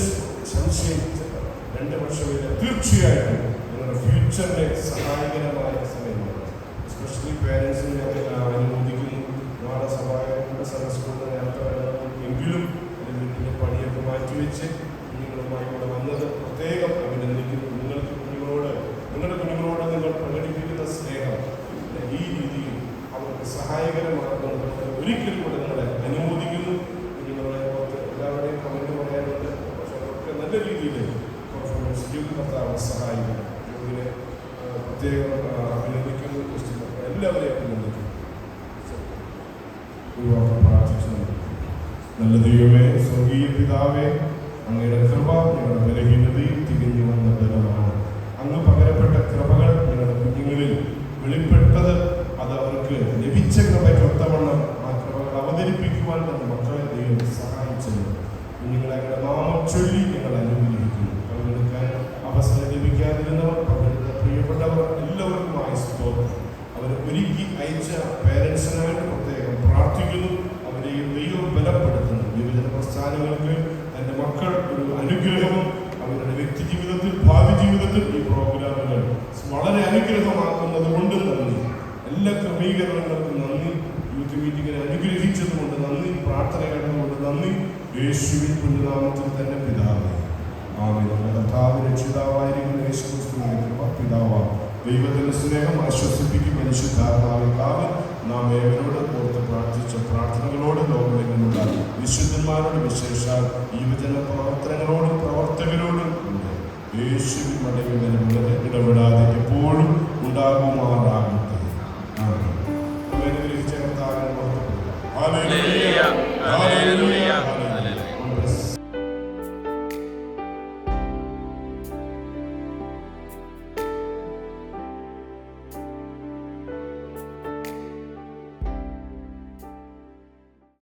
S9: വർഷമില്ല തീർച്ചയായിട്ടും നിങ്ങളുടെ ഫ്യൂച്ചറിനെ സഹായകരമായ സമയമാണ്. എസ്പെഷ്യലി പേരൻസിനെ അനുമോദിക്കുന്നു. നാളെ സഭായങ്ങളുടെ സദസ്സുകളുടെ യാത്ര എങ്കിലും വീട്ടിലെ പണിയൊക്കെ മാറ്റിവെച്ച് കുഞ്ഞുങ്ങളുമായി ഇവിടെ വന്നത് പ്രത്യേകം അഭിനന്ദിക്കുന്നു. നിങ്ങളുടെ കുഞ്ഞുങ്ങളോട് നിങ്ങൾ പ്രകടിപ്പിക്കുന്ന സ്നേഹം ഈ രീതിയിൽ അവർക്ക് സഹായകരമാകുന്നത് ഒരിക്കലും കൂടെ നിങ്ങളെ അനുമോദിക്കുന്നു. കുഞ്ഞുങ്ങളെ എല്ലാവരുടെയും കമന്റ് പറയാനുണ്ട്. പക്ഷെ അവർക്ക് നല്ല രീതിയിൽ പെർഫോമൻസ് ജീവിതകർത്താവ് സഹായിക്കുന്നു. ഇതിനെ പ്രത്യേകം അഭിനന്ദിക്കുന്നു. എല്ലാവരെയും അഭിനന്ദിക്കുന്നു. പ്രാർത്ഥിച്ചു. നല്ല ദൈവമേ, സ്വർഗീയ പിതാവേ, അങ്ങയുടെ കൃപ ഞങ്ങളുടെ ബലഹീനതയും തികഞ്ഞു വന്ന ബലമാണ്. അങ്ങ് പകരപ്പെട്ട കൃപകൾ ഞങ്ങളുടെ കുഞ്ഞുങ്ങളിൽ വെളിപ്പെട്ടത് അത് അവർക്ക് ലഭിച്ച കൃപയ്ക്കൊത്തവണ്ണം ആ കൃപകൾ അവതരിപ്പിക്കുവാൻ നമ്മുടെ മക്കളെ ദൈവം സഹായിച്ചത്. കുഞ്ഞുങ്ങളെ അങ്ങയുടെ നാമം ചൊല്ലി ഞങ്ങൾ അനുഗ്രഹിക്കുന്നു. പങ്കെടുക്കാൻ അവസരം ലഭിക്കാതിരുന്നവർ, പങ്കെടുത്ത പ്രിയപ്പെട്ടവർ എല്ലാവർക്കുമായി സ്തോത്രം. അവരെ ഒരുക്കി അയച്ച പേരൻസിനായിട്ട് പ്രത്യേകം പ്രാർത്ഥിക്കുന്നു. അവരെയും ദൈവം ബലപ്പെടുത്തുന്നു. വിഭജന പ്രസ്ഥാനങ്ങൾക്ക് തൻ്റെ മക്കൾ ഒരു അനുഗ്രഹവും അവരുടെ വ്യക്തി ജീവിതത്തിൽ ഭാവി ജീവിതത്തിൽ ഈ പ്രോഗ്രാമുകൾ വളരെ അനുഗ്രഹമാക്കുന്നത് കൊണ്ട് നന്ദി. എല്ലാ ക്രമീകരണങ്ങൾക്കും നന്ദി. യൂത്ത് മീറ്റിങ്ങിനെ അനുഗ്രഹിച്ചത് കൊണ്ട് നന്ദി. പ്രാർത്ഥന കേട്ടതുകൊണ്ട് നന്ദി. യേശുവിൻ പുണ്യനാമത്തിൽ തന്നെ പിതാവേ ആമേൻ. കർത്താവ് രക്ഷിതാവായിരിക്കുന്ന യേശുക്രിസ്തുവിന്റെ കൃപ, പിതാവാണ് ദൈവത്തിന്റെ സ്നേഹം, ആശ്വസിപ്പിക്കും പരിശുദ്ധാത്മാവിൻ കാവൽ നാം ഏവരോട് ഓർത്ത് പ്രാർത്ഥിച്ച പ്രാർത്ഥനകളോട് ലോകമെങ്ങുമുള്ള വിശുദ്ധന്മാരോട് വിശേഷാൽ യുവജന പ്രവർത്തനങ്ങളോടും പ്രവർത്തകരോടും ഉണ്ട് യേശുവിൻ മടങ്ങി വരുന്നത് ഇടപെടാതെ എപ്പോഴും ഉണ്ടാകുമാറാകും.